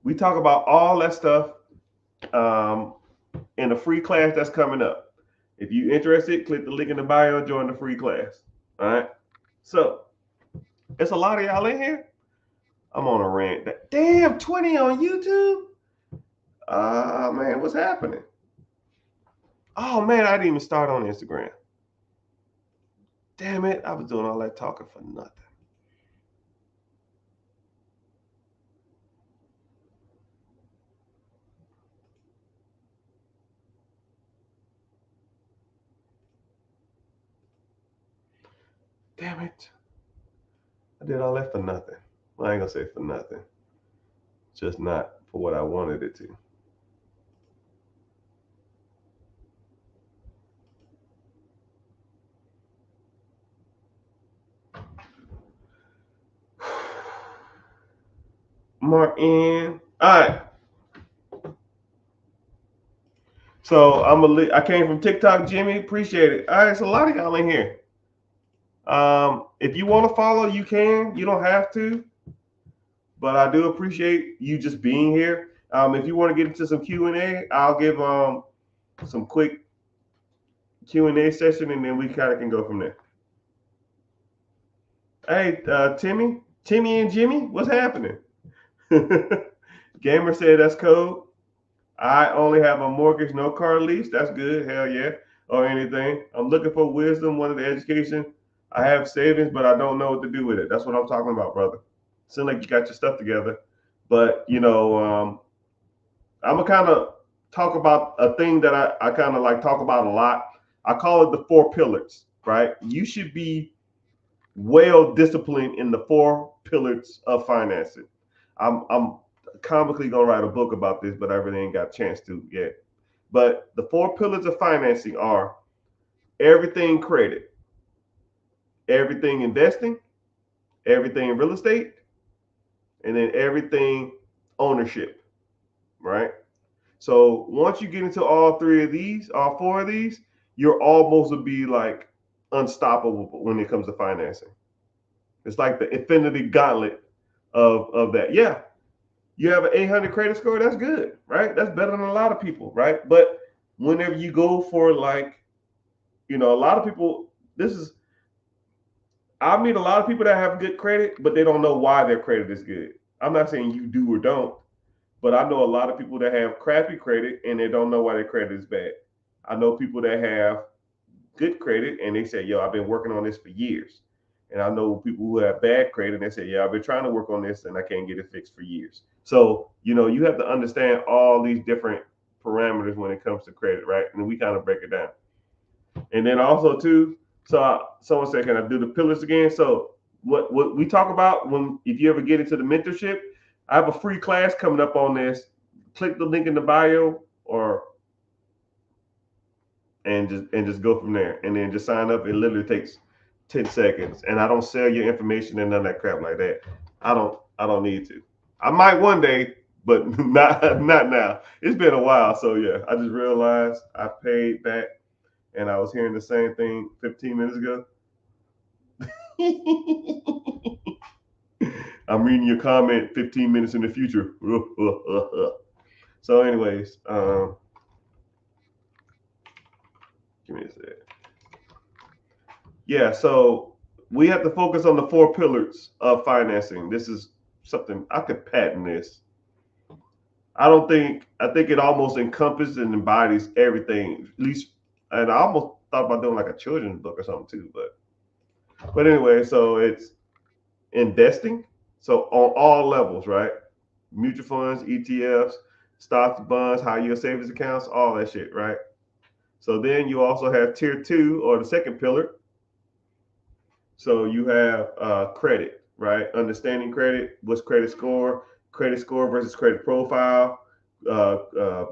we talk about all that stuff in a free class that's coming up. If you're interested, click the link in the bio and join the free class. All right? So, it's a lot of y'all in here. I'm on a rant. Damn, 20 on YouTube? Man, what's happening? Oh, man, I didn't even start on Instagram. Damn it, I was doing all that talking for nothing. Damn it. I did all that for nothing. Well, I ain't gonna say for nothing. Just not for what I wanted it to. Martin. All right. So I came from TikTok, Jimmy. Appreciate it. All right, it's a lot of y'all in here. If you want to follow, you can. You don't have to, but I do appreciate you just being here. If you want to get into some Q&A, I'll give some quick Q&A session, and then we kind of can go from there. Hey, Timmy and Jimmy, what's happening? Gamer said that's code. I only have a mortgage, no car lease. That's good. Hell yeah. Or anything. I'm looking for wisdom, one of the education. I have savings, but I don't know what to do with it. That's what I'm talking about, brother. Seems like you got your stuff together. But, I'm going to kind of talk about a thing that I kind of like talk about a lot. I call it the 4 pillars, right? You should be well disciplined in the 4 pillars of financing. I'm comically gonna write a book about this, but I really ain't got a chance to yet. But the 4 pillars of financing are everything credit, everything investing, everything in real estate, and then everything ownership, right? So once you get into all 4 of these, you're almost to be like unstoppable when it comes to financing. It's like the infinity gauntlet of that. Yeah, you have an 800 credit score, that's good, right? That's better than a lot of people, right? But whenever you go for like, a lot of people, I meet a lot of people that have good credit, but they don't know why their credit is good. I'm not saying you do or don't, but I know a lot of people that have crappy credit and they don't know why their credit is bad. I know people that have good credit and they say, yo, I've been working on this for years. And I know people who have bad credit and they say, yeah, I've been trying to work on this and I can't get it fixed for years. So, you have to understand all these different parameters when it comes to credit, right? And we kind of break it down. And then also too, someone said, can I do the pillars again? So what we talk about if you ever get into the mentorship, I have a free class coming up on this. Click the link in the bio and just go from there. And then just sign up. It literally takes 10 seconds. And I don't sell your information and none of that crap like that. I don't need to. I might one day, but not now. It's been a while. So yeah, I just realized I paid back and I was hearing the same thing 15 minutes ago. I'm reading your comment 15 minutes in the future. So, anyways, give me a sec. Yeah, so we have to focus on the 4 pillars of financing. This is something I could patent this. I think it almost encompasses and embodies everything. At least, and I almost thought about doing like a children's book or something too. But anyway, so it's investing. So on all levels, right? Mutual funds, ETFs, stocks, bonds, high yield savings accounts, all that shit, right? So then you also have tier 2 or the second pillar. So you have credit, right? Understanding credit, what's credit score versus credit profile,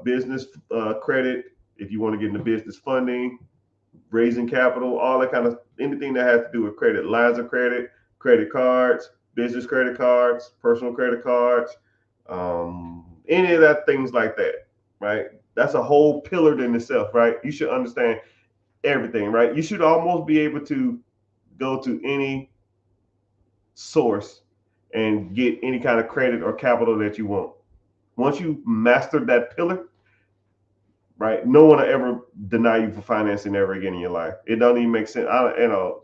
business credit, if you want to get into business funding, raising capital, all that kind of anything that has to do with credit, lines of credit cards, business credit cards, personal credit cards, any of that, things like that, right? That's a whole pillar in itself, right? You should understand everything, right? You should almost be able to go to any source and get any kind of credit or capital that you want. Once you master that pillar, right? No one will ever deny you for financing ever again in your life. It don't even make sense.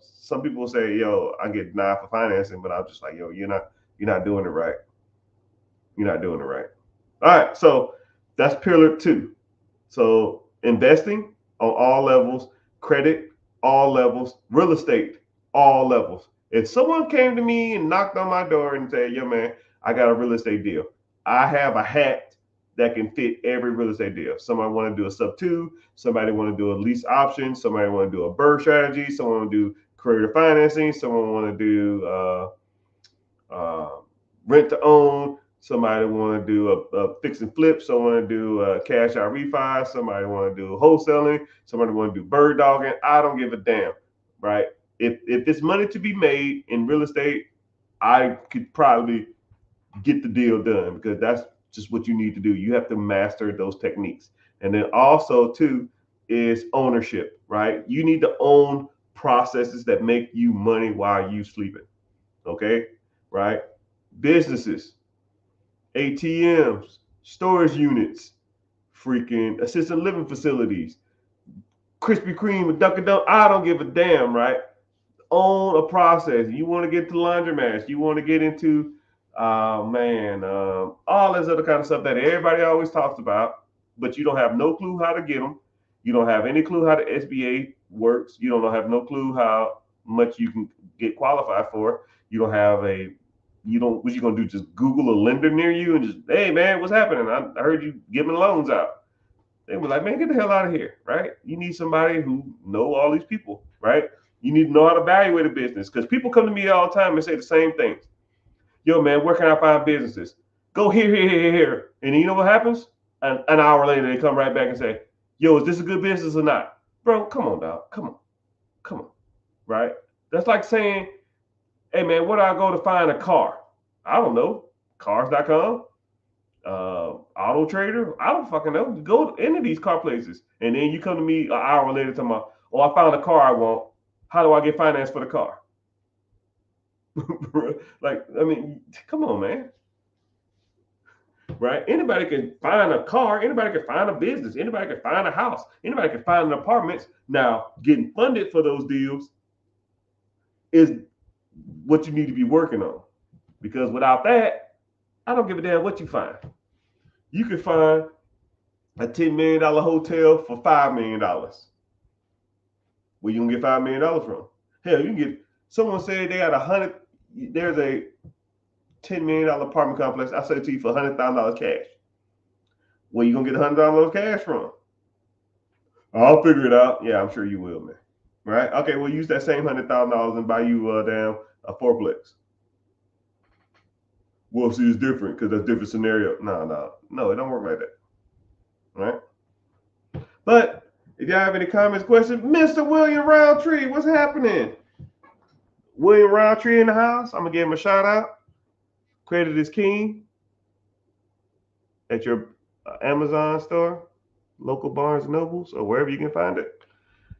Some people say, yo, I get denied for financing, but I'm just like, yo, you're not doing it right. You're not doing it right. All right, so that's pillar 2. So investing on all levels, credit, all levels, real estate, all levels. If someone came to me and knocked on my door and said, "Yo, man, I got a real estate deal," I have a hat that can fit every real estate deal. Somebody want to do a sub two, somebody want to do a lease option, somebody want to do a BRRRR strategy, someone want to do creative financing, someone want to do rent to own, somebody want to do a fix and flip, someone want to do a cash out refi, somebody want to do wholesaling, somebody want to do bird dogging. I don't give a damn, right? If it's money to be made in real estate, I could probably get the deal done because that's just what you need to do. You have to master those techniques. And then also too is ownership, right? You need to own processes that make you money while you sleeping. Okay, right? Businesses, ATMs, storage units, freaking assisted living facilities, Krispy Kreme with Dunkin' Donuts. I don't give a damn, right? Own a process. You want to get to laundromats. You want to get into, all this other kind of stuff that everybody always talks about, but you don't have no clue how to get them. You don't have any clue how the SBA works. You don't have no clue how much you can get qualified for. You don't have a you don't what you gonna do, just Google a lender near you and just, hey man, what's happening? I heard you giving loans out. They were like, man, get the hell out of here, right? You need somebody who know all these people, right? You need to know how to evaluate a business because people come to me all the time and say the same things. Yo, man, where can I find businesses? Go here, here, here, here. And you know what happens? An hour later, they come right back and say, yo, is this a good business or not? Bro, come on, dog. Come on, right? That's like saying, hey, man, where do I go to find a car? I don't know. Cars.com, Auto Trader. I don't fucking know. Go to any of these car places. And then you come to me an hour later talking about, oh, I found a car I want. How do I get finance for the car? Like, I mean, come on, man. Right? Anybody can find a car, anybody can find a business, anybody can find a house, anybody can find an apartment. Now, getting funded for those deals is what you need to be working on. Because without that, I don't give a damn what you find. You can find a $10 million hotel for $5 million. Where you gonna get $5 million from? Hell, you can get, someone said they had there's a $10 million apartment complex. I sell it to you for $100,000 cash. Where you gonna get $100,000 cash from? I'll figure it out. Yeah, I'm sure you will, man. Right? Okay, we'll use that same $100,000 and buy you a fourplex. Well, see, it's different because that's a different scenario. No, it don't work like that. Right? But if y'all have any comments, questions, Mr. William Roundtree, what's happening? William Roundtree in the house. I'm gonna give him a shout out. Credit is king at your Amazon store, local Barnes and Nobles, or wherever you can find it.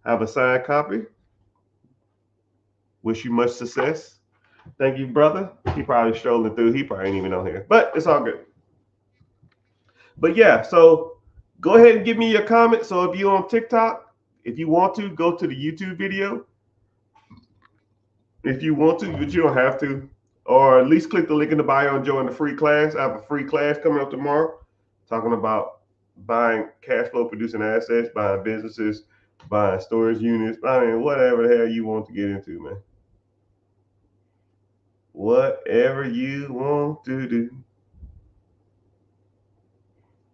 I have a signed copy. Wish you much success. Thank you, brother. He probably strolling through. He probably ain't even on here, but it's all good. But yeah, so go ahead and give me your comment. So if you're on TikTok, if you want to, go to the YouTube video. If you want to, but you don't have to. Or at least click the link in the bio and join the free class. I have a free class coming up tomorrow talking about buying cash flow producing assets, buying businesses, buying storage units. I mean, whatever the hell you want to get into, man. Whatever you want to do.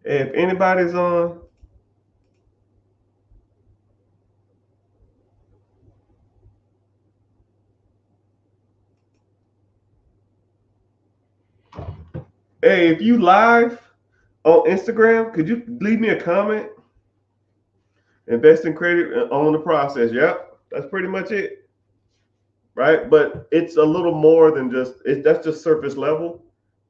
If anybody's on, hey, if you live on Instagram, could you leave me a comment? Invest in credit and own the process. Yep, that's pretty much it. Right? But it's a little more than just that's just surface level.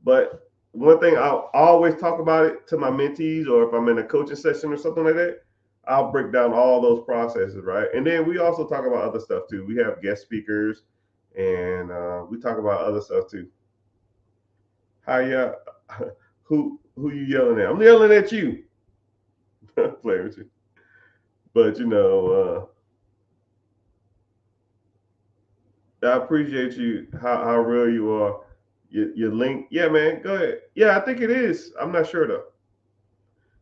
But one thing I'll always talk about it to my mentees, or if I'm in a coaching session or something like that, I'll break down all those processes, right? And then we also talk about other stuff too. We have guest speakers, and we talk about other stuff too. How ya? Who you yelling at? I'm yelling at you. Playing with you. But I appreciate you how real you are. Your link, yeah, man. Go ahead. Yeah, I think it is. I'm not sure though.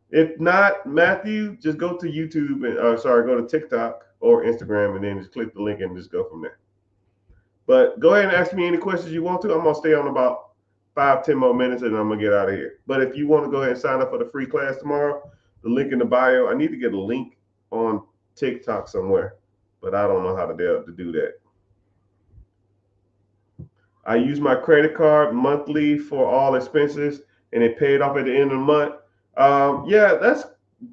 If not, Matthew, just go to YouTube and go to TikTok or Instagram and then just click the link and just go from there. But go ahead and ask me any questions you want to. I'm gonna stay on about 5-10 more minutes and I'm gonna get out of here. But if you want to go ahead and sign up for the free class tomorrow, the link in the bio. I need to get a link on TikTok somewhere, but I don't know how to do that. I use my credit card monthly for all expenses, and it paid off at the end of the month. Yeah, that's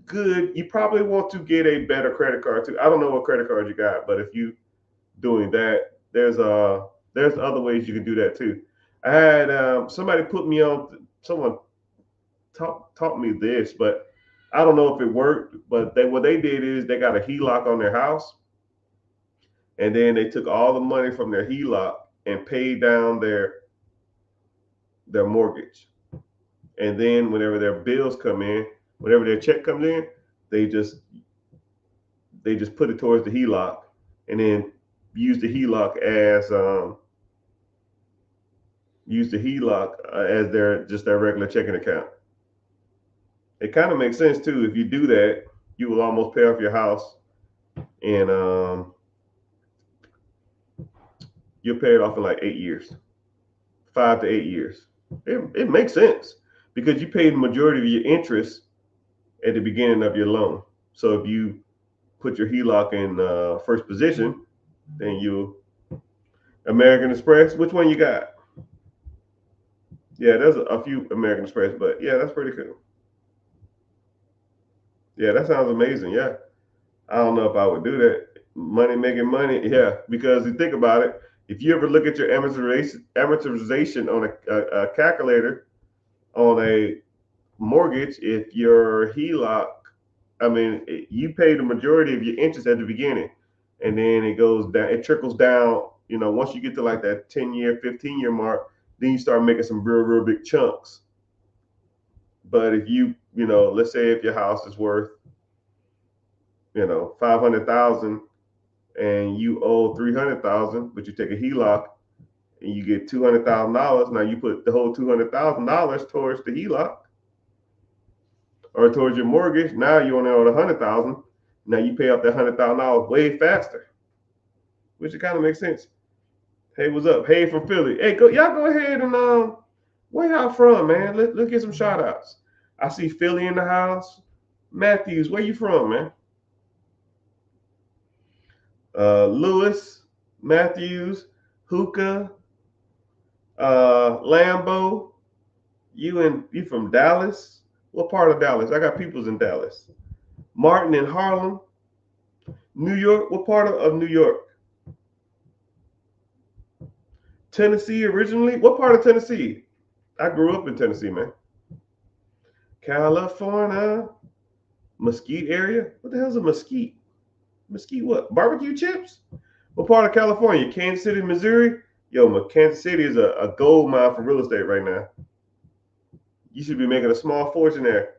good. You probably want to get a better credit card too. I don't know what credit card you got, but if you doing that, there's other ways you can do that too. I had somebody put me on. Someone taught me this, but I don't know if it worked. But what they did is they got a HELOC on their house, and then they took all the money from their HELOC and paid down their mortgage. And then whenever their bills come in, whenever their check comes in, they just put it towards the HELOC, and then use the HELOC as their regular checking account. It kind of makes sense too. If you do that, you will almost pay off your house, and you'll pay it off in like 8 years, 5 to 8 years. It makes sense because you paid the majority of your interest at the beginning of your loan. So if you put your HELOC in first position, then you American Express. Which one you got? Yeah, there's a few American Express, but yeah, that's pretty cool. Yeah, that sounds amazing. Yeah, I don't know if I would do that. Money making money. Yeah, because you think about it, if you ever look at your amortization on a calculator on a mortgage, if your HELOC, I mean, you pay the majority of your interest at the beginning, and then it goes down, it trickles down. Once you get to like that 10-year, 15-year mark, then you start making some real big chunks. But if let's say if your house is worth, 500,000 and you owe 300,000, but you take a HELOC and you get $200,000. Now you put the whole $200,000 towards the HELOC or towards your mortgage. Now you only owe 100,000. Now you pay off that $100,000 way faster, which it kind of makes sense. Hey, what's up? Hey, from Philly. Hey, y'all go ahead and where y'all from, man? Let's get some shout outs. I see Philly in the house. Matthews, where you from, man? Lewis, Matthews, Hookah, Lambo. You from Dallas? What part of Dallas? I got peoples in Dallas. Martin in Harlem. New York. What part of New York? Tennessee originally? What part of Tennessee? I grew up in Tennessee, man. California. Mesquite area? What the hell's a mesquite? Mesquite what? Barbecue chips? What part of California? Kansas City, Missouri? Yo, Kansas City is a gold mine for real estate right now. You should be making a small fortune there,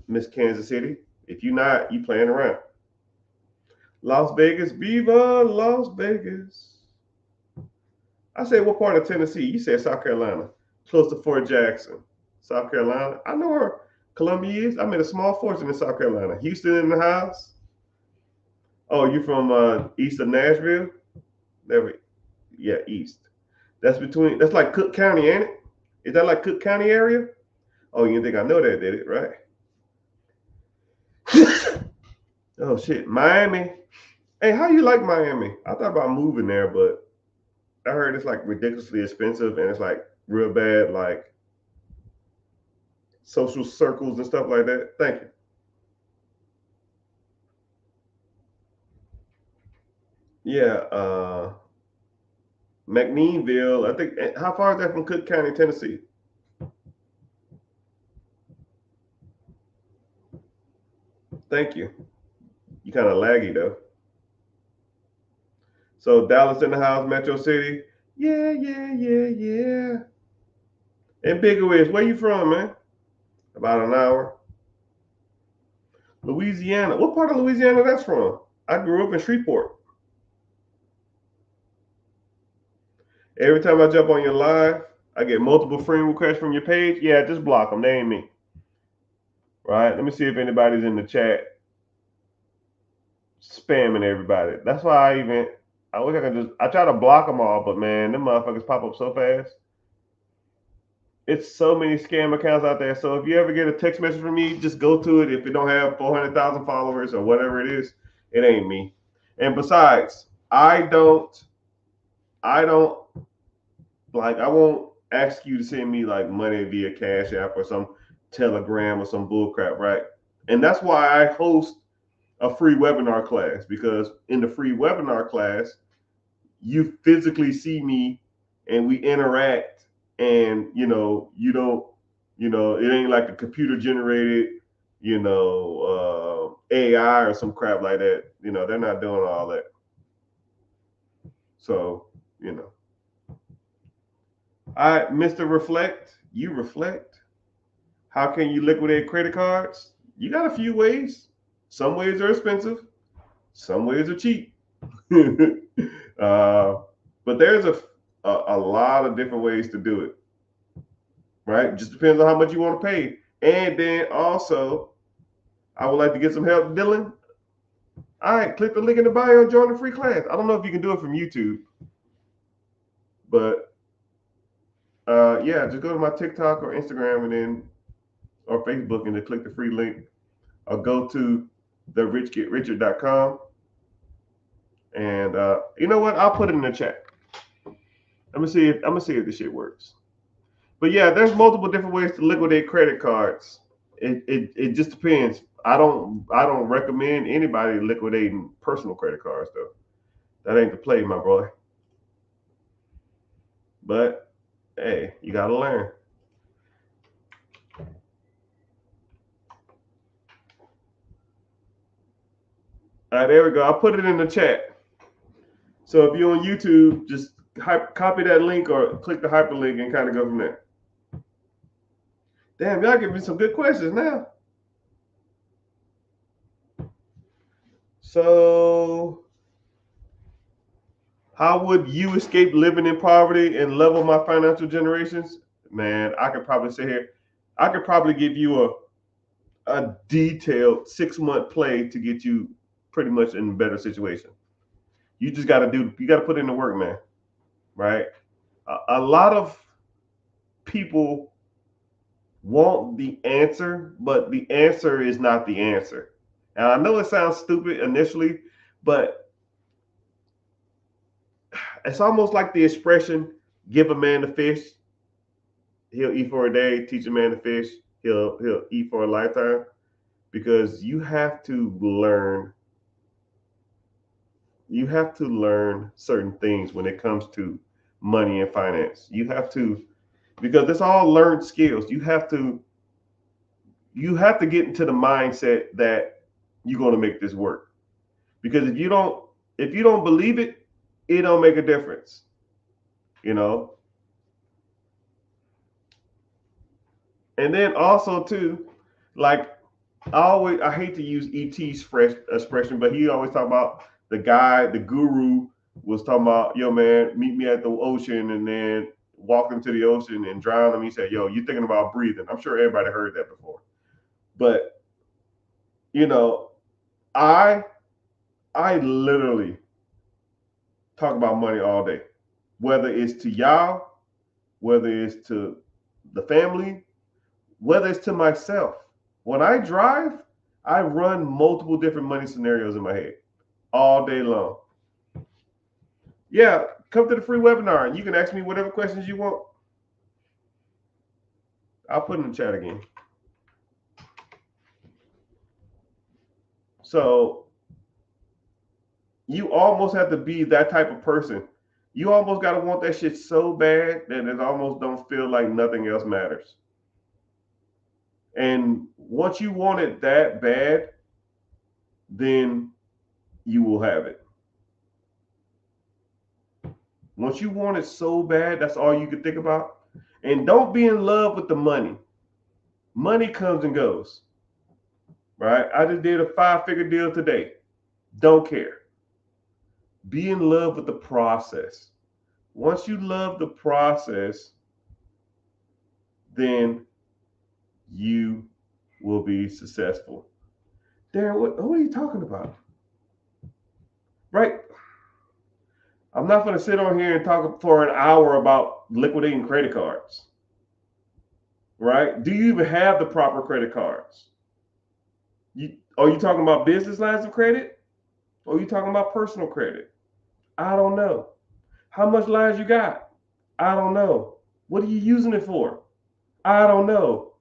Miss Kansas City. If you're not, you playing around. Las Vegas, Viva Las Vegas. I said, what part of Tennessee? You said South Carolina, close to Fort Jackson, South Carolina. I know where Columbia is. I made a small fortune in South Carolina. Houston in the house. Oh, you from east of Nashville? Yeah, east. That's like Cook County, ain't it? Is that like Cook County area? Oh, you didn't think I know that, did it? Right? Oh shit, Miami. Hey, how you like Miami? I thought about moving there, but I heard it's like ridiculously expensive and it's like real bad, like social circles and stuff like that. Thank you. Yeah, McNeilville. I think. How far is that from Cook County, Tennessee? Thank you. You kind of laggy though. So Dallas in the house, Metro City. Yeah. And Bigger Wiz, where you from, man? About an hour. Louisiana. What part of Louisiana that's from? I grew up in Shreveport. Every time I jump on your live, I get multiple friend requests from your page. Yeah, just block them. They ain't me. Right? Let me see if anybody's in the chat spamming everybody. That's why I even I wish I could I try to block them all, but man, them motherfuckers pop up so fast. It's so many scam accounts out there. So if you ever get a text message from me, just go to it. If it don't have 400,000 followers or whatever it is, it ain't me. And besides, I don't I won't ask you to send me like money via Cash App or some Telegram or some bullcrap, right? And that's why I host a free webinar class, because in the free webinar class, you physically see me and we interact, and you don't, it ain't like a computer generated, AI or some crap like that. They're not doing all that. So, you know, I, Mr. Reflect, you reflect. How can you liquidate credit cards? You got a few ways. Some ways are expensive, some ways are cheap. But there's a lot of different ways to do it, right? Just depends on how much you want to pay. And then also, I would like to get some help, Dylan. All right, click the link in the bio and join the free class. I don't know if you can do it from YouTube, but yeah, just go to my TikTok or Instagram and then or Facebook and then click the free link, or go to therichgetricher.com. And you know what? I'll put it in the chat. I'm gonna see if this shit works. But yeah, there's multiple different ways to liquidate credit cards. It just depends. I don't recommend anybody liquidating personal credit cards though. That ain't the play, my boy. But hey, you gotta learn. All right, there we go. I'll put it in the chat. So if you're on YouTube, just copy that link or click the hyperlink and kind of go from there. Damn, y'all give me some good questions now. So, how would you escape living in poverty and level my financial generations? Man, I could probably sit here. I could probably give you a detailed 6-month play to get you pretty much in a better situation. You just got to put in the work, man. Right? A lot of people want the answer, but the answer is not the answer. And I know it sounds stupid initially, but it's almost like the expression, give a man the fish, he'll eat for a day, teach a man to fish, he'll eat for a lifetime. Because you have to learn certain things when it comes to money and finance. You have to, because it's all learned skills. You have to get into the mindset that you're going to make this work. Because if you don't believe it, it don't make a difference. You know. And then also too, like I hate to use ET's fresh expression, but he always talk about the guru was talking about, yo man, meet me at the ocean, and then walk him to the ocean and drown him. He said, yo, you thinking about breathing. I'm sure everybody heard that before. But you know, I I literally talk about money all day. Whether it's to y'all, whether it's to the family, whether it's to myself. When I drive, I run multiple different money scenarios in my head all day long. Yeah, come to the free webinar and you can ask me whatever questions you want. I'll put in the chat again. So you almost have to be that type of person. You almost got to want that shit so bad that it almost don't feel like nothing else matters. And once you want it that bad, then you will have it. Once you want it so bad, that's all you can think about. And don't be in love with the money. Money comes and goes, right? I just did a 5-figure deal today. Don't care. Be in love with the process. Once you love the process, then you will be successful. Darren, what are you talking about? Right? I'm not going to sit on here and talk for an hour about liquidating credit cards. Right? Do you even have the proper credit cards? Are you talking about business lines of credit? Or are you talking about personal credit? I don't know. How much lines you got? I don't know. What are you using it for? I don't know.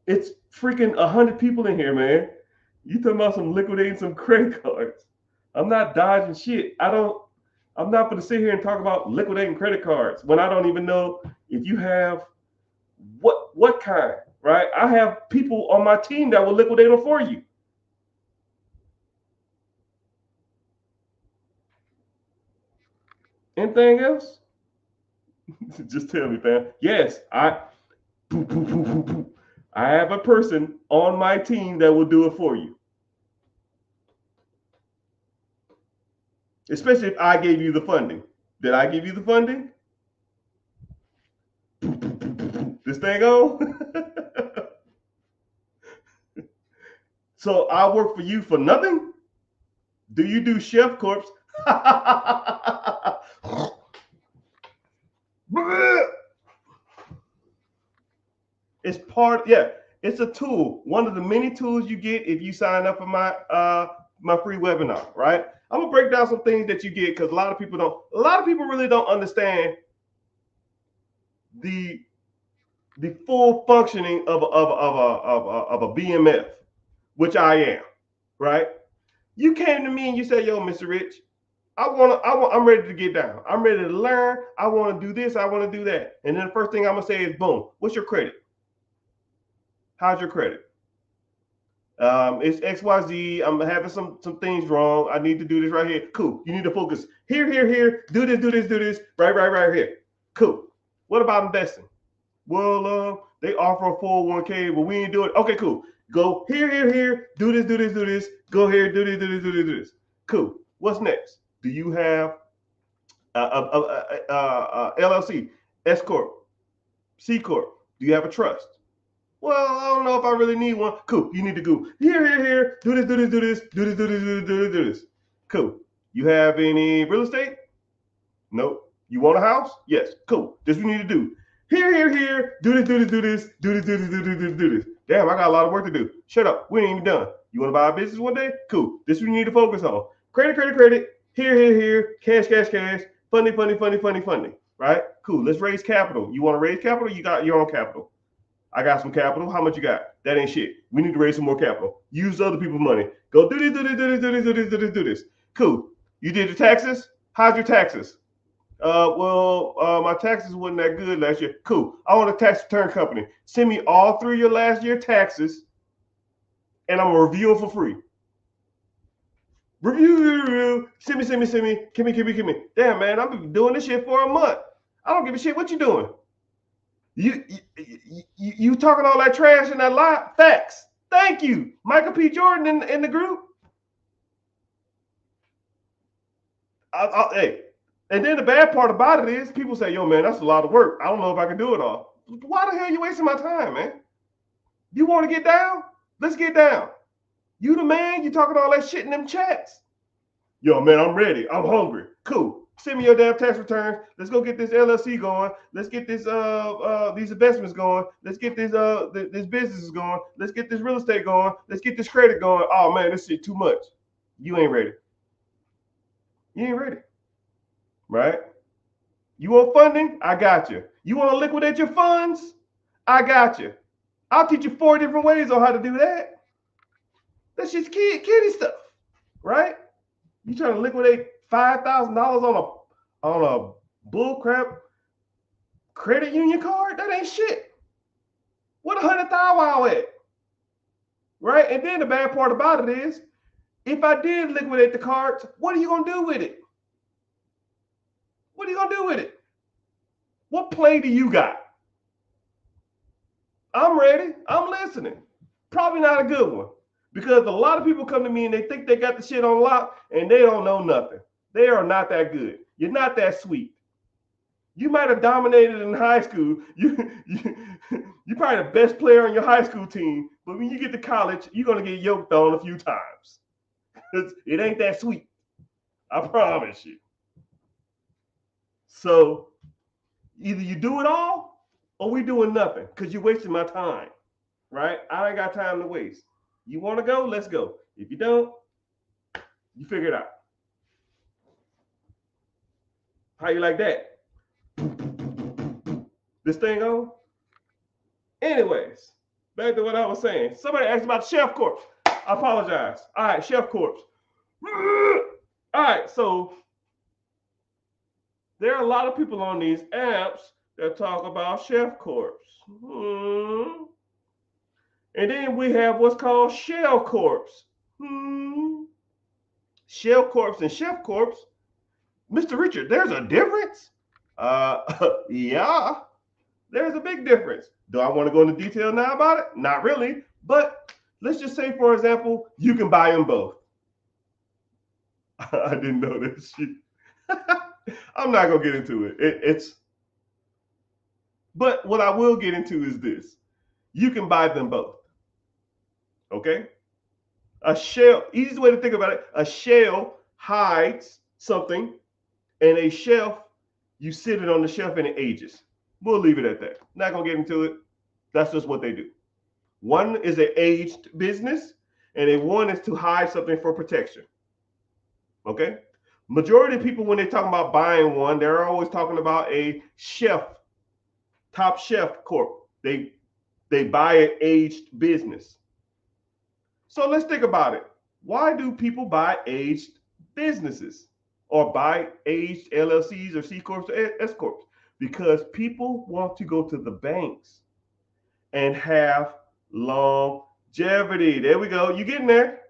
It's freaking 100 people in here, man. You talking about some liquidating some credit cards? I'm not dodging shit. I'm not going to sit here and talk about liquidating credit cards when I don't even know if you have what kind, right? I have people on my team that will liquidate them for you. Anything else? Just tell me, fam. Yes, I have a person on my team that will do it for you. Especially if I gave you the funding. Did I give you the funding? This thing on? So I work for you for nothing? Do you do Chef Corps? It's part, yeah. It's a tool. One of the many tools you get if you sign up for my free webinar, right? I'm gonna break down some things that you get because a lot of people really don't understand the full functioning of a BMF, which I am, right? You came to me and you said, "Yo, Mr. Rich, I'm ready to get down. I'm ready to learn. I want to do this. I want to do that." And then the first thing I'm gonna say is, "Boom, what's your credit? How's your credit? It's XYZ. I'm having some things wrong. I need to do this right here. Cool. You need to focus here, here, here. Do this. Right here. Cool. What about investing? Well, they offer a 401k, but we ain't do it. Okay, cool. Go here. Do this. Go here. Do this. Cool. What's next? Do you have LLC, S corp, C corp? Do you have a trust? Well, I don't know if I really need one. Cool. You need to go here. Do this. Cool. You have any real estate? Nope. You want a house? Yes. Cool. This we need to do. Here. Do this. Damn, I got a lot of work to do. Shut up. We ain't even done. You want to buy a business one day? Cool. This we need to focus on. Credit. Here. Cash. Funding. Right? Cool. Let's raise capital. You want to raise capital? You got your own capital. I got some capital. How much you got? That ain't shit. We need to raise some more capital. Use other people's money. Go do this. Cool. You did your taxes? How's your taxes? My taxes wasn't that good last year. Cool. I want a tax return company. Send me all 3 of your last year taxes, and I'm gonna review them for free. Review. Send me. Give me. Damn, man, I've been doing this shit for a month. I don't give a shit what you doing. You talking all that trash in that lie? Facts. Thank you, Michael P. Jordan in the group. Hey, and then the bad part about it is people say, "Yo, man, that's a lot of work. I don't know if I can do it all." Why the hell are you wasting my time, man? You want to get down? Let's get down. You the man. You talking all that shit in them chats. Yo, man, I'm ready. I'm hungry. Cool. Send me your damn tax returns. Let's go get this LLC going. Let's get this these investments going. Let's get this business going. Let's get this real estate going. Let's get this credit going. Oh man, this shit too much. You ain't ready. You ain't ready. Right? You want funding? I got you. You want to liquidate your funds? I got you. I'll teach you 4 different ways on how to do that. That's just kiddie stuff, right? You trying to liquidate $5,000 on a bullcrap credit union card? That ain't shit. What 100,000 wow at? Right? And then the bad part about it is, if I did liquidate the cards, what are you gonna do with it? What are you gonna do with it? What play do you got? I'm ready. I'm listening. Probably not a good one. Because a lot of people come to me and they think they got the shit on lock and they don't know nothing. They are not that good. You're not that sweet. You might have dominated in high school. You're probably the best player on your high school team. But when you get to college, you're going to get yoked on a few times. It ain't that sweet. I promise you. So either you do it all or we doing nothing because you're wasting my time, right? I ain't got time to waste. You want to go? Let's go. If you don't, you figure it out. How you like that? This thing on? Anyways, back to what I was saying. Somebody asked about Chef Corpse. I apologize. All right, Chef Corpse. All right, so there are a lot of people on these apps that talk about Chef Corpse. And then we have what's called Shell Corpse. Shell Corpse and Chef Corpse. Mr. Richard, there's a difference? Yeah, there's a big difference. Do I want to go into detail now about it? Not really. But let's just say, for example, you can buy them both. I didn't know this shit. I'm not going to get into it. But what I will get into is this. You can buy them both. Okay? A shell, easiest way to think about it, a shell hides something, and a shelf, you sit it on the shelf and it ages. We'll leave it at that. Not going to get into it. That's just what they do. One is an aged business, and one is to hide something for protection. Okay? Majority of people, when they're talking about buying one, they're always talking about a chef, Top Chef Corp. They buy an aged business. So let's think about it. Why do people buy aged businesses or buy aged LLCs or C Corps or S Corps? Because people want to go to the banks and have longevity. There we go. You getting there?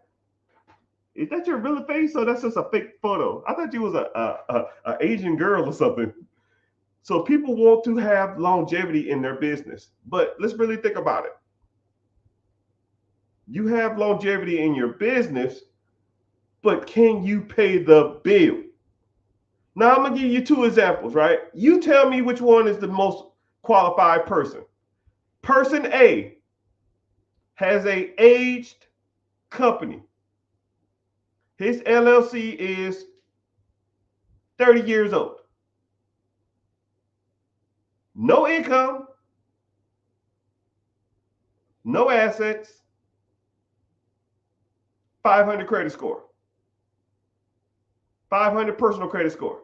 Is that your real face or that's just a fake photo? I thought you was a Asian girl or something. So people want to have longevity in their business. But let's really think about it. You have longevity in your business, but can you pay the bill? Now I'm gonna give you two examples, right? You tell me which one is the most qualified person. Person A has an aged company. His LLC is 30 years old. No income, no assets, 500 credit score, 500 personal credit score.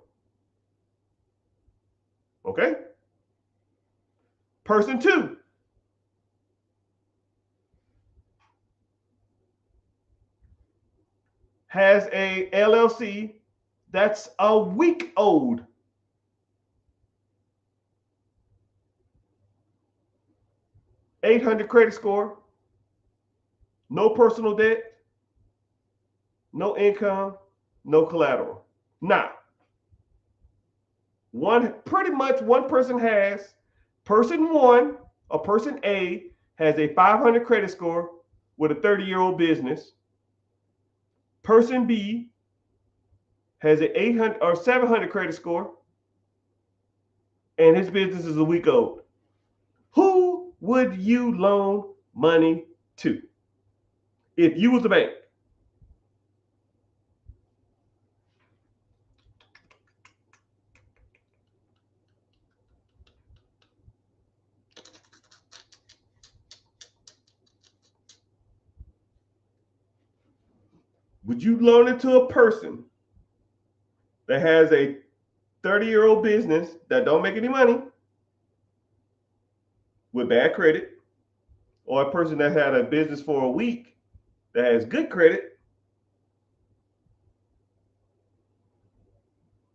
Okay? Person two has a LLC that's a week old. $800 credit score, no personal debt, no income, no collateral. Now, pretty much one person has, person one or person A has a 500 credit score with a 30-year-old business. Person B has an 800 or 700 credit score and his business is a week old. Who would you loan money to if you was a bank? Would you loan it to a person that has a 30-year-old business that don't make any money with bad credit, or a person that had a business for a week that has good credit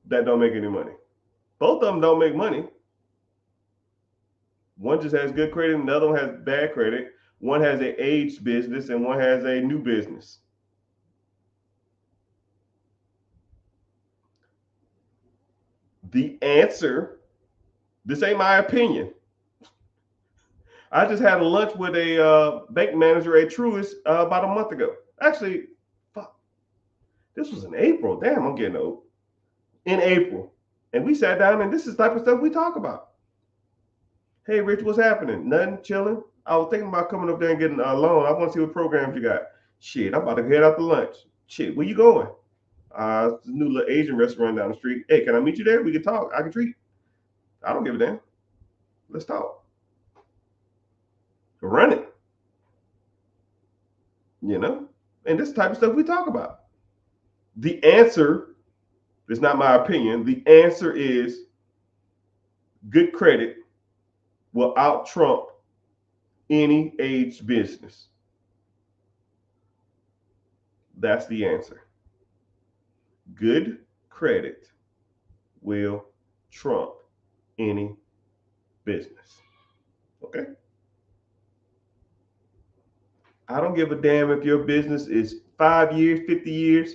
that don't make any money? Both of them don't make money. One just has good credit and the other one has bad credit. One has an aged business and one has a new business. The answer, this ain't my opinion. I just had a lunch with a bank manager at Truist about a month ago. Actually, fuck, this was in April. Damn, I'm getting old. In April. And we sat down and this is the type of stuff we talk about. Hey, Rich, what's happening? Nothing, chilling. I was thinking about coming up there and getting a loan. I want to see what programs you got. Shit, I'm about to head out to lunch. Shit, where you going? This new little Asian restaurant down the street. Hey, can I meet you there? We can talk. I can treat. I don't give a damn. Let's talk. Run it. You know, and this type of stuff we talk about. The answer is not my opinion. The answer is good credit will out Trump any aged business. That's the answer. Good credit will trump any business. Okay? I don't give a damn if your business is 5 years, 50 years.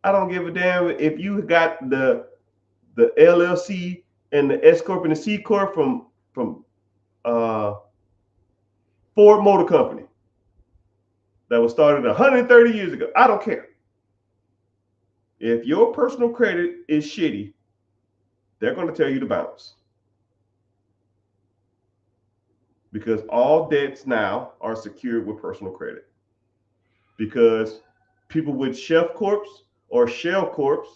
I don't give a damn if you got the LLC and the S corp and the C corp from Ford Motor Company that was started 130 years ago. I don't care. If your personal credit is shitty, they're going to tell you to bounce. Because all debts now are secured with personal credit. Because people with Chef Corps or Shell Corps,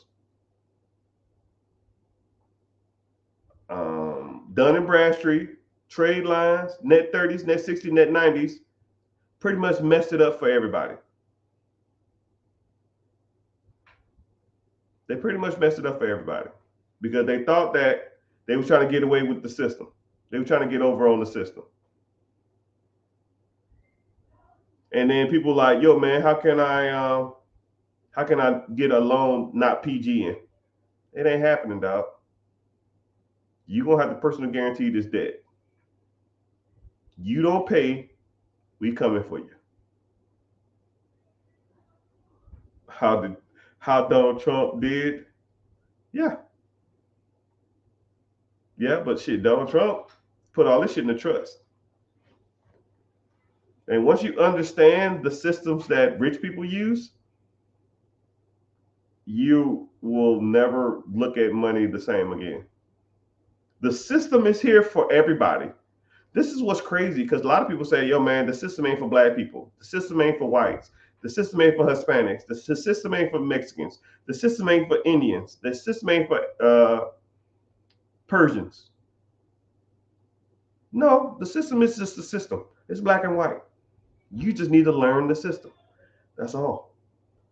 Dun & Bradstreet, Trade Lines, Net 30s, Net 60, Net 90s, pretty much messed it up for everybody. They pretty much messed it up for everybody because they thought that they were trying to get away with the system. They were trying to get over on the system. And then people like, yo, man, how can I get a loan not PG in? It ain't happening, dog. You're gonna have to personal guarantee this debt. You don't pay, we coming for you. How Donald Trump did? Yeah. Yeah, but shit, Donald Trump put all this shit in the trust. And once you understand the systems that rich people use, you will never look at money the same again. The system is here for everybody. This is what's crazy because a lot of people say, yo, man, the system ain't for black people. The system ain't for whites. The system ain't for Hispanics. The system ain't for Mexicans. The system ain't for Indians. The system ain't for Persians. No, the system is just the system. It's black and white. You just need to learn the system. That's all.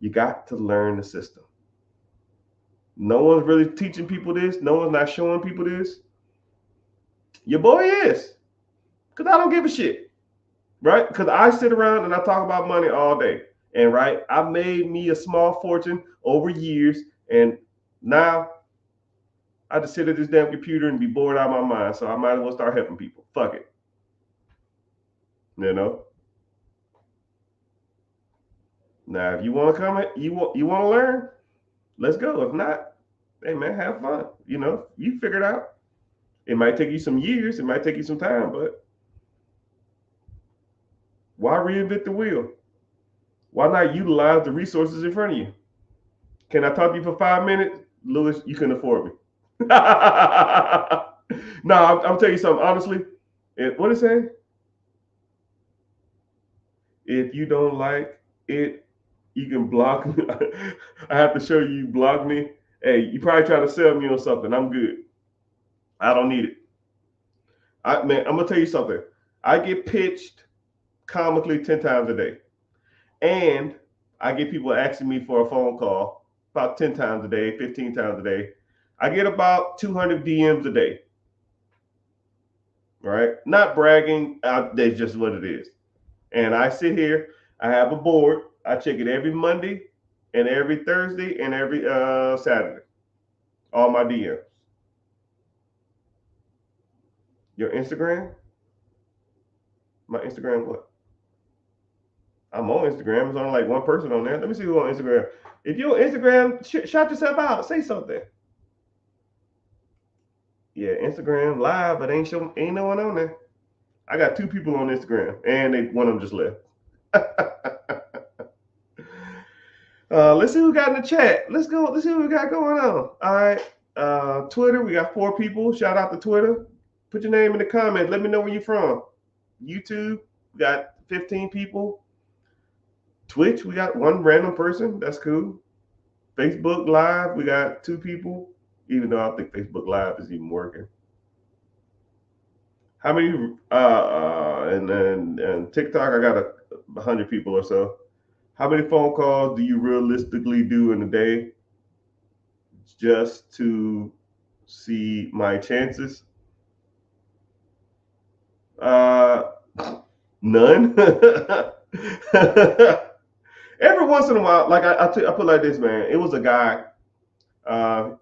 You got to learn the system. No one's really teaching people this. No one's not showing people this. Your boy is. Because I don't give a shit. Right? Because I sit around and I talk about money all day. And right, I made me a small fortune over years. And now I just sit at this damn computer and be bored out of my mind. So I might as well start helping people. Fuck it. You know? Now, if you want to come, you want to learn, let's go. If not, hey man, have fun. You know, you figure it out. It might take you some years. It might take you some time, but why reinvent the wheel? Why not utilize the resources in front of you? Can I talk to you for 5 minutes? Lewis, you can afford me. No, I'll tell you something. Honestly, what it say? If you don't like it, you can block me. I have to show you block me. Hey, you probably try to sell me on something. I'm good. I don't need it. Man, I'm gonna tell you something. I get pitched comically 10 times a day. And I get people asking me for a phone call about 10 times a day, 15 times a day. I get about 200 DMs a day. Right? Not bragging. That's just what it is. And I sit here. I have a board. I check it every Monday and every Thursday and every Saturday. All my DMs. Your Instagram? My Instagram what? I'm on Instagram. There's only like one person on there. Let me see who's on Instagram. If you're on Instagram, shout yourself out. Say something. Yeah, Instagram live, but ain't no one on there. I got 2 people on Instagram, and one of them just left. Let's see who got in the chat. Let's go. Let's see what we got going on. All right. Twitter, we got 4 people. Shout out to Twitter. Put your name in the comments. Let me know where you're from. YouTube, we got 15 people. Twitch, we got 1 random person. That's cool. Facebook Live, we got 2 people, even though I think Facebook Live is even working. How many? And then and TikTok, I got 100 people or so. How many phone calls do you realistically do in a day just to see my chances? Uh, None. Every once in a while, like I put like this, man. It was a guy.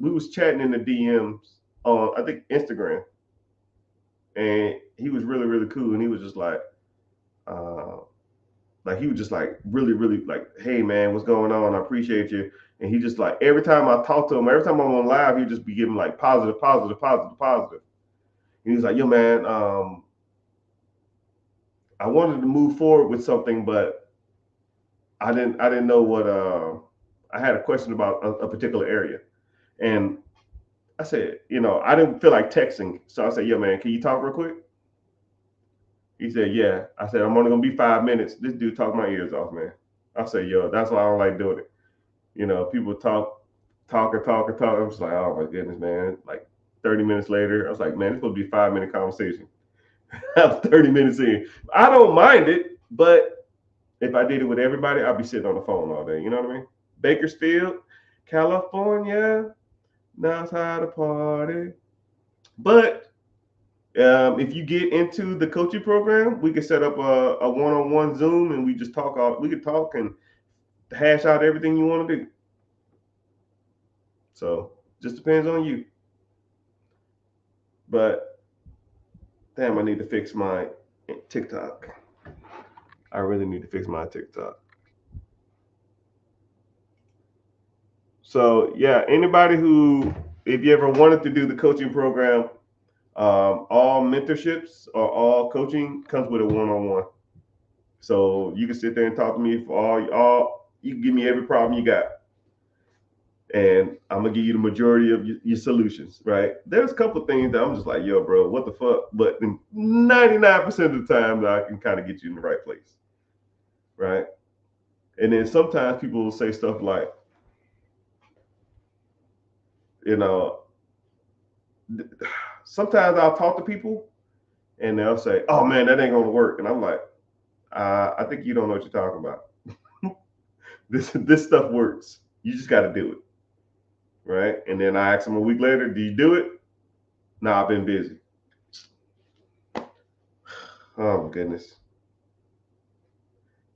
We was chatting in the DMs on I think Instagram, and he was really really cool, and he was just uh, like he was just like really really like, hey man, what's going on? I appreciate you. And he just like every time I talk to him, every time I'm on live, he just be giving like positive, positive, positive, positive. And he's like, yo man, I wanted to move forward with something, but I didn't know what I had a question about a particular area. And I said, I didn't feel like texting. So I said, yo, man, can you talk real quick? He said, yeah. I said, I'm only going to be 5 minutes. This dude talked my ears off, man. I said, yo, that's why I don't like doing it. People talk and talk and talk. I'm just like, oh my goodness, man. Like 30 minutes later, I was like, man, it's supposed to be a 5 minute conversation. I'm 30 minutes in. I don't mind it, but if I did it with everybody, I'd be sitting on the phone all day. You know what I mean? Bakersfield, California, now's how to party. But if you get into the coaching program, we can set up a one-on-one Zoom, and we just talk. We can talk and hash out everything you want to do. So just depends on you. But damn, I need to fix my TikTok. I really need to fix my TikTok. So yeah, anybody who, if you ever wanted to do the coaching program, all mentorships or all coaching comes with a one-on-one. So you can sit there and talk to me for all. You can give me every problem you got, and I'm gonna give you the majority of your solutions. Right? There's a couple of things that I'm just like, yo, bro, what the fuck? But 99% of the time, I can kind of get you in the right place. Right? And then sometimes people will say stuff like, you know, sometimes I'll talk to people and they'll say, "Oh man, that ain't gonna work," and I'm like, "I think you don't know what you're talking about. This stuff works. You just got to do it, right?" And then I ask them a week later, "Do you do it?" "No, I've been busy." Oh my goodness.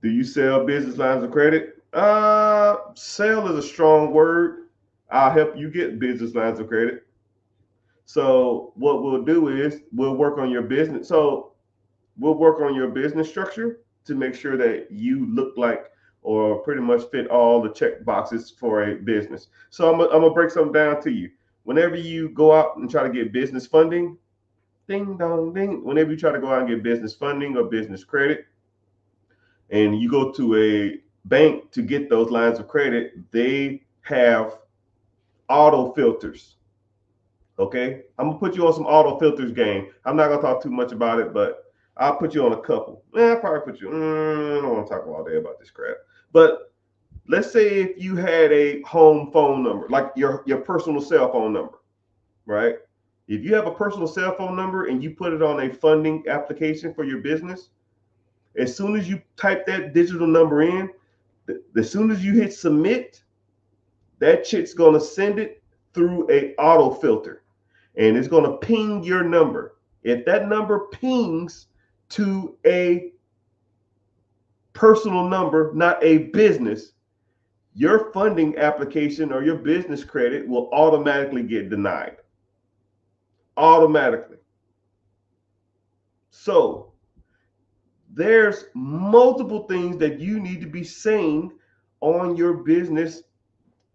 Do you sell business lines of credit? Sell is a strong word. I'll help you get business lines of credit. So what we'll do is we'll work on your business. So we'll work on your business structure to make sure that you look like or pretty much fit all the check boxes for a business. So I'm gonna break something down to you. Whenever you go out and try to get business funding, ding dong ding. Whenever you try to go out and get business funding or business credit, and you go to a bank to get those lines of credit, they have auto filters. Okay, I'm gonna put you on some auto filters game. I'm not gonna talk too much about it, but I'll put you on a couple. I'll probably put you. I don't want to talk all day about this crap. But let's say if you had a home phone number, like your personal cell phone number, right? If you have a personal cell phone number and you put it on a funding application for your business, as soon as you type that digital number in, as soon as you hit submit, that shit's gonna send it through a auto filter, and it's gonna ping your number. If that number pings to a personal number, not a business, your funding application or your business credit will automatically get denied. Automatically. So there's multiple things that you need to be saying on your business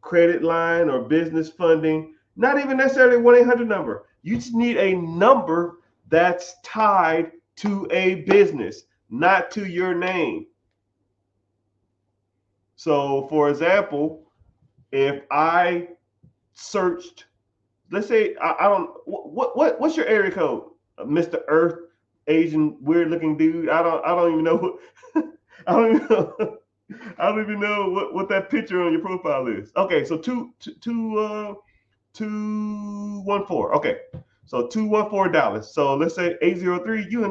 credit line or business funding, not even necessarily 1-800 number. You just need a number that's tied to a business, not to your name. So, for example, if I searched, let's say I don't what's your area code, Mr. Earth, Asian weird looking dude. I don't even know. I don't even know. I don't even know what that picture on your profile is. Okay, so 214. Okay, so 214 Dallas. So let's say 803. You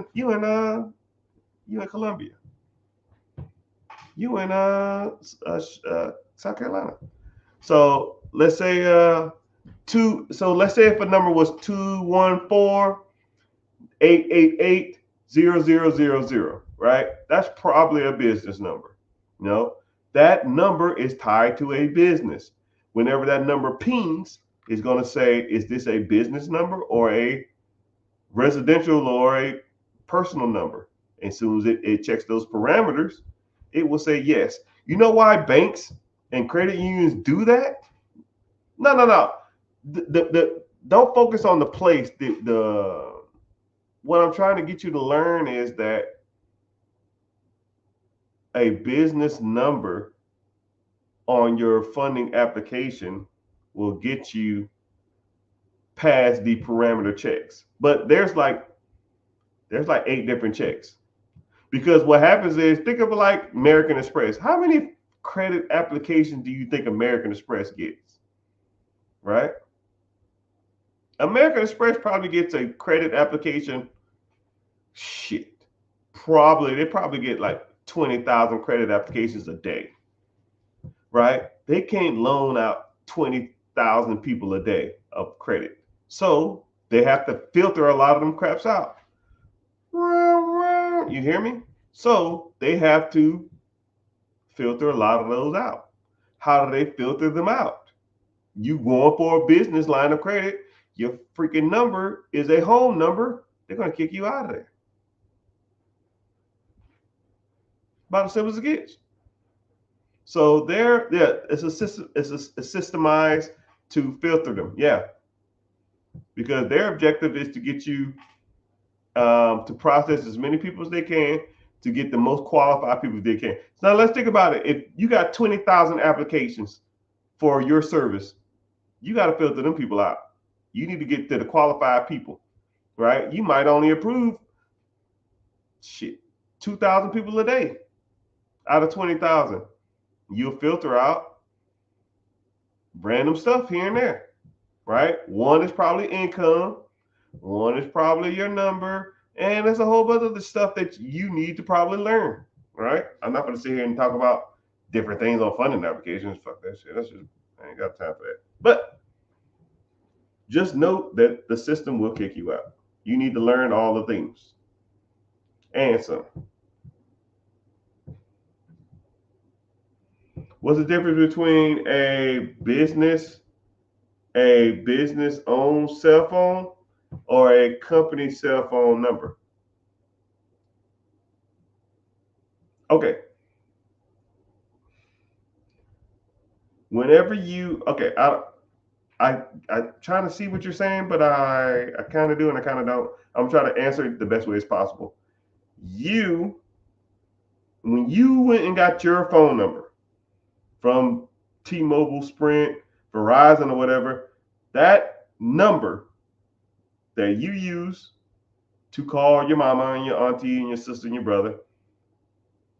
in Columbia. You in South Carolina. So let's say two. So let's say if a number was 214-888-0000, right? That's probably a business number. You know, that number is tied to a business. Whenever that number pings, it's going to say, is this a business number or a residential or a personal number? As soon as it checks those parameters, it will say yes. You know why banks and credit unions do that? No. Don't focus on the place. The what I'm trying to get you to learn is that a business number on your funding application will get you past the parameter checks. But there's like 8 different checks. Because what happens is, think of it like American Express. How many credit applications do you think American Express gets? Right? American Express probably gets a credit application. Shit. They probably get like 20,000 credit applications a day. Right? They can't loan out 20,000 people a day of credit. So they have to filter a lot of them craps out. You hear me? So they have to filter a lot of those out. How do they filter them out? You going for a business line of credit, your freaking number is a home number, they're going to kick you out of there. About as simple as it gets. So it's a system. It's systemized to filter them. Yeah, because their objective is to get you to process as many people as they can to get the most qualified people they can. So now let's think about it. If you got 20,000 applications for your service, you got to filter them people out. You need to get to the qualified people, right? You might only approve 2,000 people a day out of 20,000. You'll filter out random stuff here and there, right? One is probably income, one is probably your number, and there's a whole bunch of other stuff that you need to probably learn, right? I'm not going to sit here and talk about different things on funding applications. Fuck that shit. I ain't got time for that. But just note that the system will kick you out. You need to learn all the things and some. What's the difference between a business owned cell phone or a company cell phone number? Okay. Whenever you I trying to see what you're saying, but I kind of do and I kind of don't. I'm trying to answer it the best way as possible. When you went and got your phone number from T-Mobile, Sprint, Verizon, or whatever, that number that you use to call your mama and your auntie and your sister and your brother,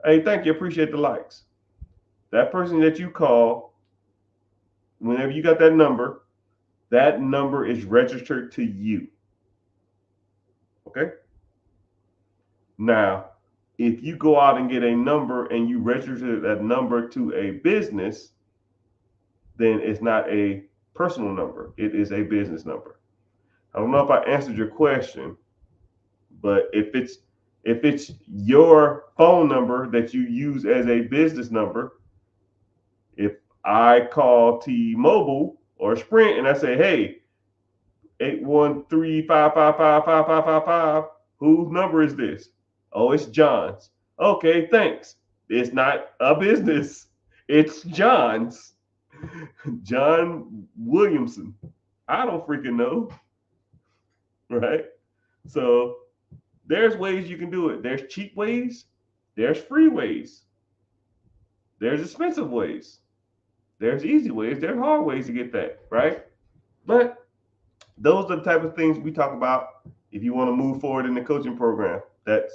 hey, thank you, appreciate the likes. That person that you call, whenever you got that number is registered to you. Okay? Now, if you go out and get a number and you register that number to a business, then it's not a personal number. It is a business number. I don't know if I answered your question, but if it's your phone number that you use as a business number, if I call T-Mobile or Sprint and I say, hey, 813-555-5555, whose number is this? Oh, it's John's. Okay, thanks. It's not a business. It's John's. John Williamson. I don't freaking know. Right? So there's ways you can do it. There's cheap ways. There's free ways. There's expensive ways. There's easy ways. There's hard ways to get that, right? But those are the type of things we talk about if you want to move forward in the coaching program. That's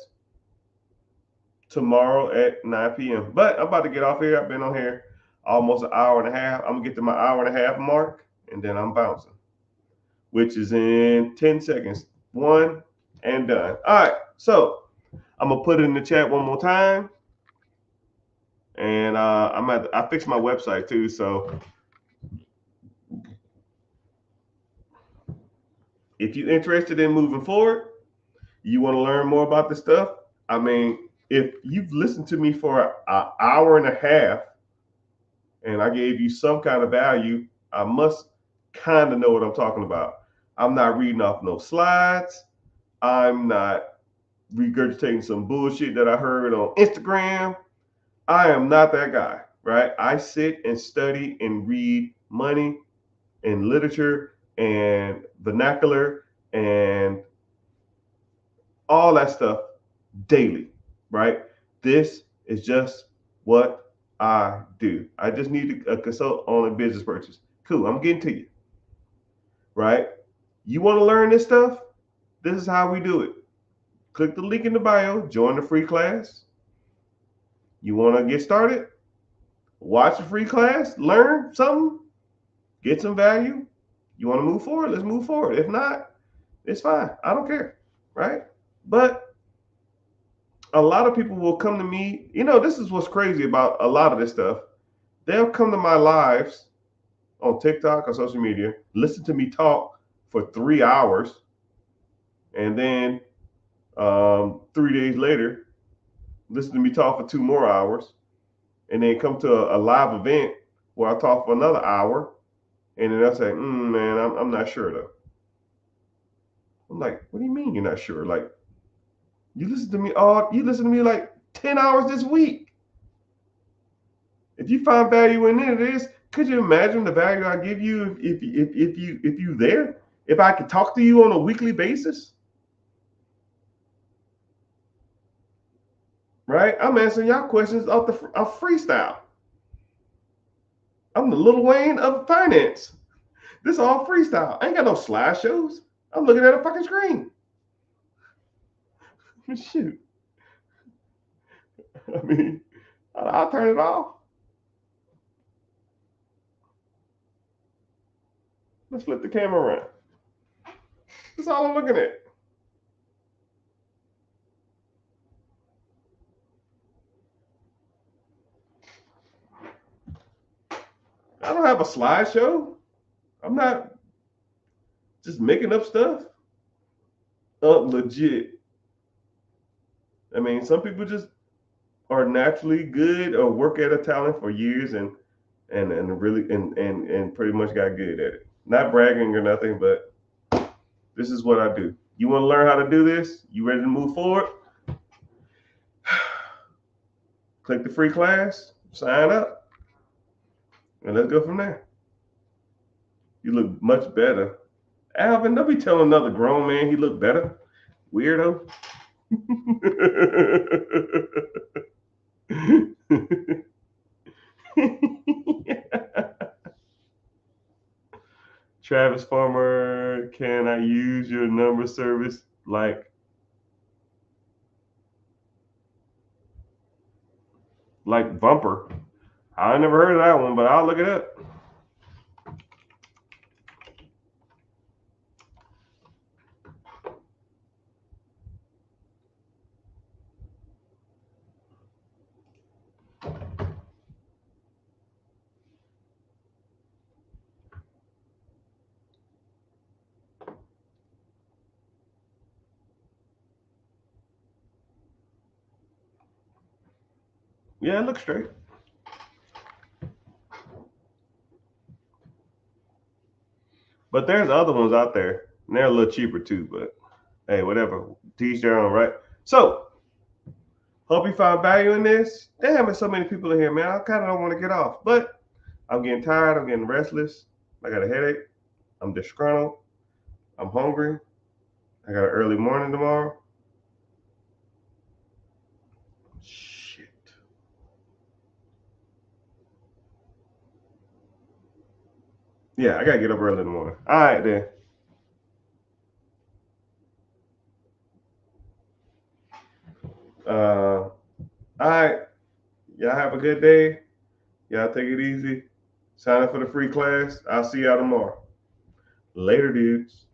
tomorrow at 9 p.m. But I'm about to get off here. I've been on here almost an hour and a half. I'm gonna get to my hour and a half mark, and then I'm bouncing, which is in 10 seconds. One and done. All right, so I'm gonna put it in the chat one more time, and I fixed my website too. So if you're interested in moving forward, you want to learn more about this stuff. I mean, if you've listened to me for an hour and a half, and I gave you some kind of value, I must kind of know what I'm talking about. I'm not reading off no slides. I'm not regurgitating some bullshit that I heard on Instagram. I am not that guy, right? I sit and study and read money and literature and vernacular and all that stuff daily, right? This is just what I do. I just need a consult on a business purchase. Cool, I'm getting to you, right? You want to learn this stuff? This is how we do it. Click the link in the bio, join the free class. You want to get started? Watch the free class, learn something, get some value. You want to move forward? Let's move forward. If not, it's fine. I don't care, right? But a lot of people will come to me. You know, this is what's crazy about a lot of this stuff. They'll come to my lives on TikTok or social media, listen to me talk for 3 hours, and then 3 days later, listen to me talk for 2 more hours, and then come to a live event where I talk for another hour, and then they'll say, man, I'm not sure though. I'm like, what do you mean you're not sure? Like, you listen to me like 10 hours this week. If you find value in it, could you imagine the value I give you if you there? If I could talk to you on a weekly basis? Right? I'm answering y'all questions off freestyle. I'm the Lil Wayne of finance. This is all freestyle. I ain't got no slideshows. I'm looking at a fucking screen. Shoot. I mean, I'll turn it off. Let's flip the camera around. That's all I'm looking at. I don't have a slideshow. I'm not just making up stuff. Legit. I mean, some people just are naturally good or work at a talent for years and really and pretty much got good at it. Not bragging or nothing, but this is what I do. You want to learn how to do this? You ready to move forward? Click the free class, sign up, and let's go from there. You look much better. Alvin, don't be telling another grown man he look better. Weirdo. Travis Farmer, can I use your number service like Bumper? I never heard of that one, but I'll look it up. Yeah, it looks straight. But there's other ones out there, and they're a little cheaper too. But hey, whatever. Teach their own, right? So, hope you found value in this. Damn, there's so many people in here, man. I kind of don't want to get off, but I'm getting tired. I'm getting restless. I got a headache. I'm disgruntled. I'm hungry. I got an early morning tomorrow. Shit. Yeah, I gotta get up early in the morning. All right, then. All right. Y'all have a good day. Y'all take it easy. Sign up for the free class. I'll see y'all tomorrow. Later, dudes.